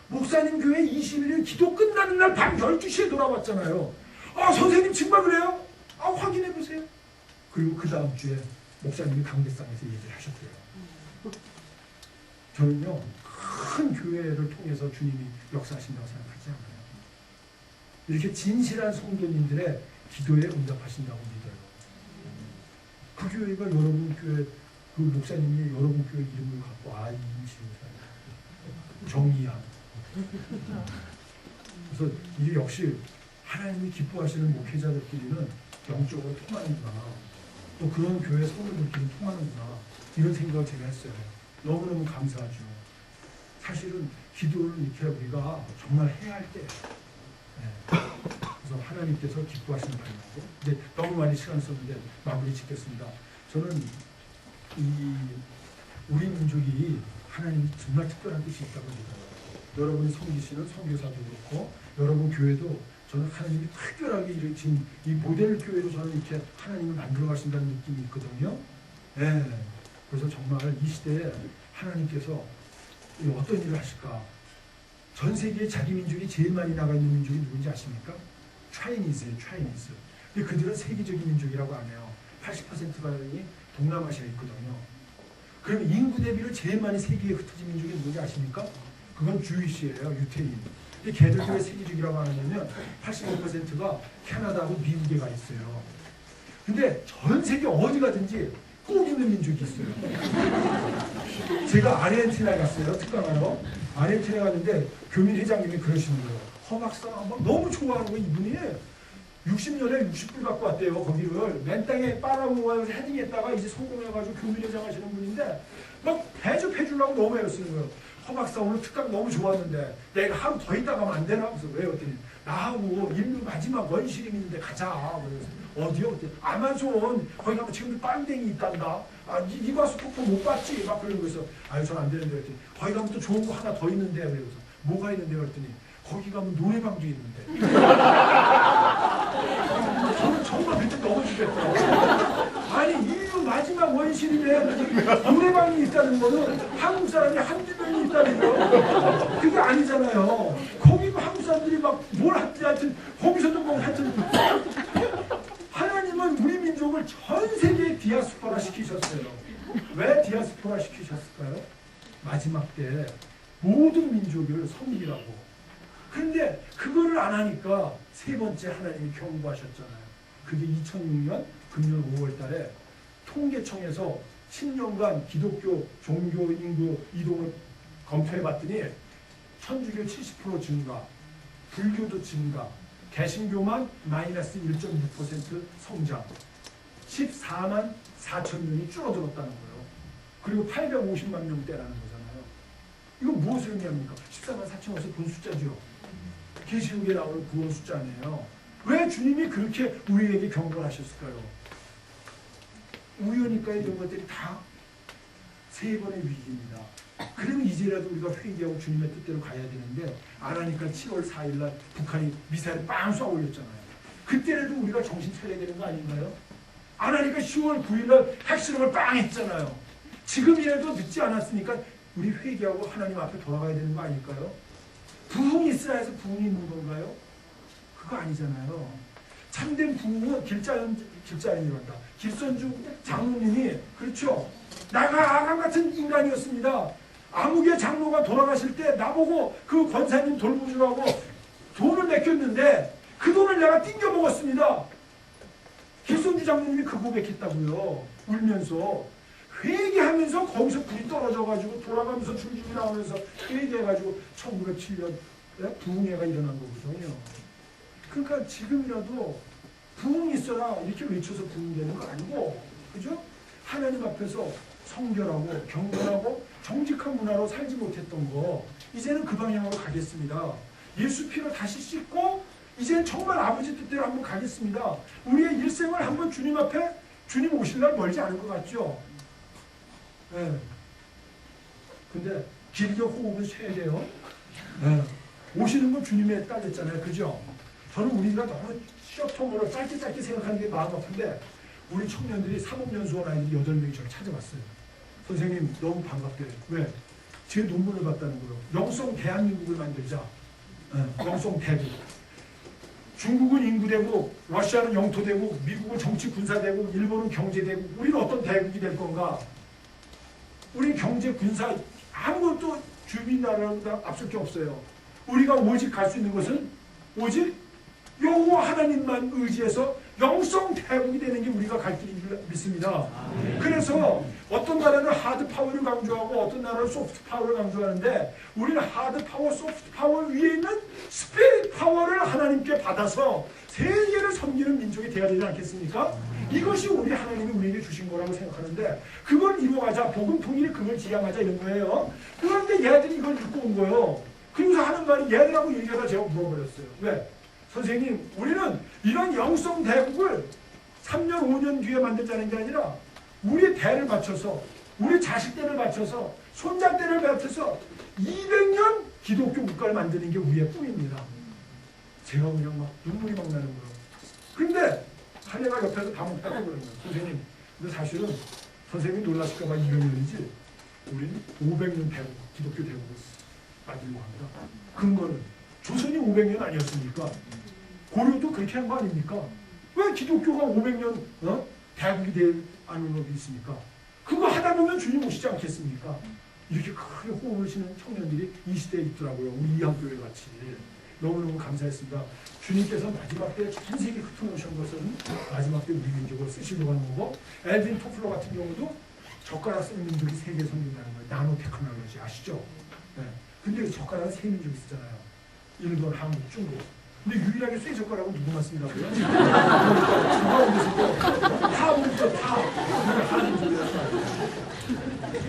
목사님 교회 21일 기도 끝나는 날 밤 12시에 돌아왔잖아요. 아 선생님 정말 그래요? 확인해 보세요. 그리고 그 다음 주에 목사님이 강대상에서 얘기를 하셨대요. 저는요, 큰 교회를 통해서 주님이 역사하신다고 생각하지 않아요. 이렇게 진실한 성도님들의 기도에 응답하신다고 믿어요. 그 교회가 여러분 교회, 그 목사님이 여러분 교회 이름을 갖고 임시무사, 정의한. 그래서 이게 역시 하나님이 기뻐하시는 목회자들끼리는 영적으로 통하는구나. 또 그런 교회 성도들끼리 통하는구나. 이런 생각을 제가 했어요. 너무너무 감사하죠. 사실은 기도를 이렇게 우리가 정말 해야 할 때, 그래서 하나님께서 기뻐하시는 바이고, 이제 너무 많이 시간 썼는데 마무리 짓겠습니다. 저는 우리 민족이 하나님이 정말 특별한 뜻이 있다고 믿어요. 여러분이 섬기시는 선교사도 그렇고, 여러분 교회도 저는 하나님이 특별하게 이렇게 지금 이 모델 교회로 저는 이렇게 하나님을 만들어 가신다는 느낌이 있거든요. 그래서 정말 이 시대에 하나님께서 어떤 일을 하실까? 전 세계에 자기 민족이 제일 많이 나가 있는 민족이 누군지 아십니까? 차이니즈예요, 차이니즈. 근데 그들은 세계적인 민족이라고 안 해요. 80%가량이 동남아시아에 있거든요. 그럼 인구 대비로 제일 많이 세계에 흩어진 민족이 누군지 아십니까? 그건 주이시예요, 유태인. 근데 걔들도 왜 세계적이라고 하냐면 85%가 캐나다하고 미국에 가 있어요. 근데 전 세계 어디 가든지 꼭 있는 민족이 있어요. 제가 아르헨티나에 갔어요, 특강하러. 아르헨티나에 갔는데 교민 회장님이 그러시는 거예요. 허박사 막 너무 좋아하는 거 이분이 60년에 60불 갖고 왔대요. 거기를 맨 땅에 빨아먹어서 헤딩했다가 이제 성공해가지고 교민 회장 하시는 분인데 막 대접해주려고 너무 애를 쓰는 거예요. 허박사 오늘 특강 너무 좋았는데 내가 하루 더 있다 가면 안 되나? 그래서 왜요? 그랬더니 나하고 인류 마지막 원시림 있는데 가자. 그래서 어디요? 그랬더니 아마존 거기 가면 지금도 빵댕이 있단다. 이과수 폭포 못 봤지? 막 그러는 거에서 아유 전 안 되는데 그랬더니 거기 가면 또 좋은 거 하나 더 있는데 그래서 뭐가 있는데 그랬더니 거기 가면 노래방도 있는데. 저는 정말 그때 너무 죽겠더라고요. 아니 인류 마지막 원시림에 노래방이 있다는 거는 한국 사람이 한두 명이 있다는 거 그게 아니잖아요. 거기도 한국 사람들이 막 뭘 하든지 하여튼 거기서도 뭐 하여튼 하나님은 우리 민족을 전 세계에 디아스포라 시키셨어요. 왜 디아스포라 시키셨을까요? 마지막 때 모든 민족을 섬기라고. 근데 그거를 안 하니까 세 번째 하나님이 경고하셨잖아요. 그게 2006년 금년 5월 달에 통계청에서 10년간 기독교 종교 인구 이동을 검토해 봤더니 천주교 70% 증가, 불교도 증가, 개신교만 마이너스 1.6% 성장, 14만 4천 명이 줄어들었다는 거예요. 그리고 850만 명대라는 거잖아요. 이거 무엇을 의미합니까? 14만 4천 원에서 본 숫자죠. 계시록에 나오는 그런 숫자네요. 왜 주님이 그렇게 우리에게 경고를 하셨을까요? 우연일까요? 이런 것들이 다 세 번의 위기입니다. 그러면 이제라도 우리가 회개하고 주님의 뜻대로 가야 되는데 안 하니까 7월 4일 날 북한이 미사일 빵 쏘아 올렸잖아요. 그때라도 우리가 정신 차려야 되는 거 아닌가요? 안 하니까 10월 9일 날 핵실험을 빵 했잖아요. 지금이라도 늦지 않았으니까 우리 회개하고 하나님 앞에 돌아가야 되는 거 아닐까요? 부흥이 있으라 해서 부흥이 있는 건가요? 그거 아니잖아요. 참된 부흥은 길자연이란다. 길선주 장로님이 그렇죠. 나가 아감 같은 인간이었습니다. 암흑의 장로가 돌아가실 때 나보고 그 권사님 돌보주라고 돈을 맡겼는데 그 돈을 내가 띵겨 먹었습니다. 길선주 장로님이 그 고백했다고요. 울면서 회개하면서 거기서 불이 떨어져가지고 돌아가면서 줄줄이 나오면서 회개해가지고 1907년 부흥회가 일어난 거거든요. 그러니까 지금이라도 부흥이 있어라 이렇게 외쳐서 부흥되는 거 아니고, 그죠? 하나님 앞에서 성결하고 경건하고 정직한 문화로 살지 못했던 거 이제는 그 방향으로 가겠습니다. 예수 피로 다시 씻고 이제는 정말 아버지 뜻대로 한번 가겠습니다. 우리의 일생을 한번 주님 앞에 주님 오실 날 멀지 않은 것 같죠? 네. 근데 길게 호흡을 쉬어야 돼요. 네. 오시는 건 주님의 딸이었잖아요. 그죠? 저는 우리가 너무 쇼통으로 짧게 생각하는 게 마음 아픈데 우리 청년들이 사법연수원 아이들이 8명이 저를 찾아왔어요. 선생님 너무 반갑대요. 왜? 제 논문을 봤다는 거예요. 영성 대한민국을 만들자. 네. 영성 대국. 중국은 인구대국, 러시아는 영토대국, 미국은 정치 군사대국, 일본은 경제대국. 우리는 어떤 대국이 될 건가? 우리 경제 군사 아무것도 주민 나라보다 앞설 게 없어요. 우리가 오직 갈 수 있는 것은 오직 여호와 하나님만 의지해서 영성 대국이 되는 게 우리가 갈 길인 줄 믿습니다. 그래서 어떤 나라는 하드 파워를 강조하고 어떤 나라는 소프트 파워를 강조하는데 우리는 하드 파워, 소프트 파워 위에 있는 스피릿 파워를 하나님께 받아서 세계를 섬기는 민족이 되어야 되지 않겠습니까? 이것이 우리 하나님이 우리에게 주신 거라고 생각하는데 그걸 이루어가자, 복음 통일이 그걸 지향하자 이런 거예요. 그런데 얘들이 이걸 듣고 온 거예요. 그러면서 하는 말이 얘들하고 얘기하다 제가 물어버렸어요. 왜? 선생님, 우리는 이런 영성 대국을 3년, 5년 뒤에 만들자는 게 아니라 우리 대를 바쳐서, 우리 자식 대를 바쳐서, 손자 대를 바쳐서 200년 기독교 국가를 만드는 게 우리의 꿈입니다. 제가 그냥 막 눈물이 막 나는 거예요. 근데 한 애가 옆에서 다 못 따고 그러는 거예요. 선생님, 근데 사실은 선생님이 놀라실까봐 200년이지 우리는 500년 대국, 기독교 대국을 만들려고 합니다. 근거는 조선이 500년 아니었습니까? 고려도 그렇게 한 거 아닙니까? 왜 기독교가 500년 대국이 될 안으로 있습니까? 그거 하다 보면 주님 오시지 않겠습니까? 이렇게 크게 호흡을 치는 청년들이 이 시대에 있더라고요. 우리 이항교회 같이. 너무너무 감사했습니다. 주님께서 마지막 때 전 세계 흩어놓으신 것은 마지막 때 우리 민족을 쓰시려고 하는 거고, 엘빈 토플러 같은 경우도 젓가락 쓰는 민족이 세계 섬긴다는 거예요. 나노 테크놀로지 아시죠? 네. 근데 젓가락은 세 민족이 쓰잖아요. 일본, 한국, 중국. 근데 유일하게 쇠젓가락은 누구만 쓴다고요? 누가 어디서 다 우리가 다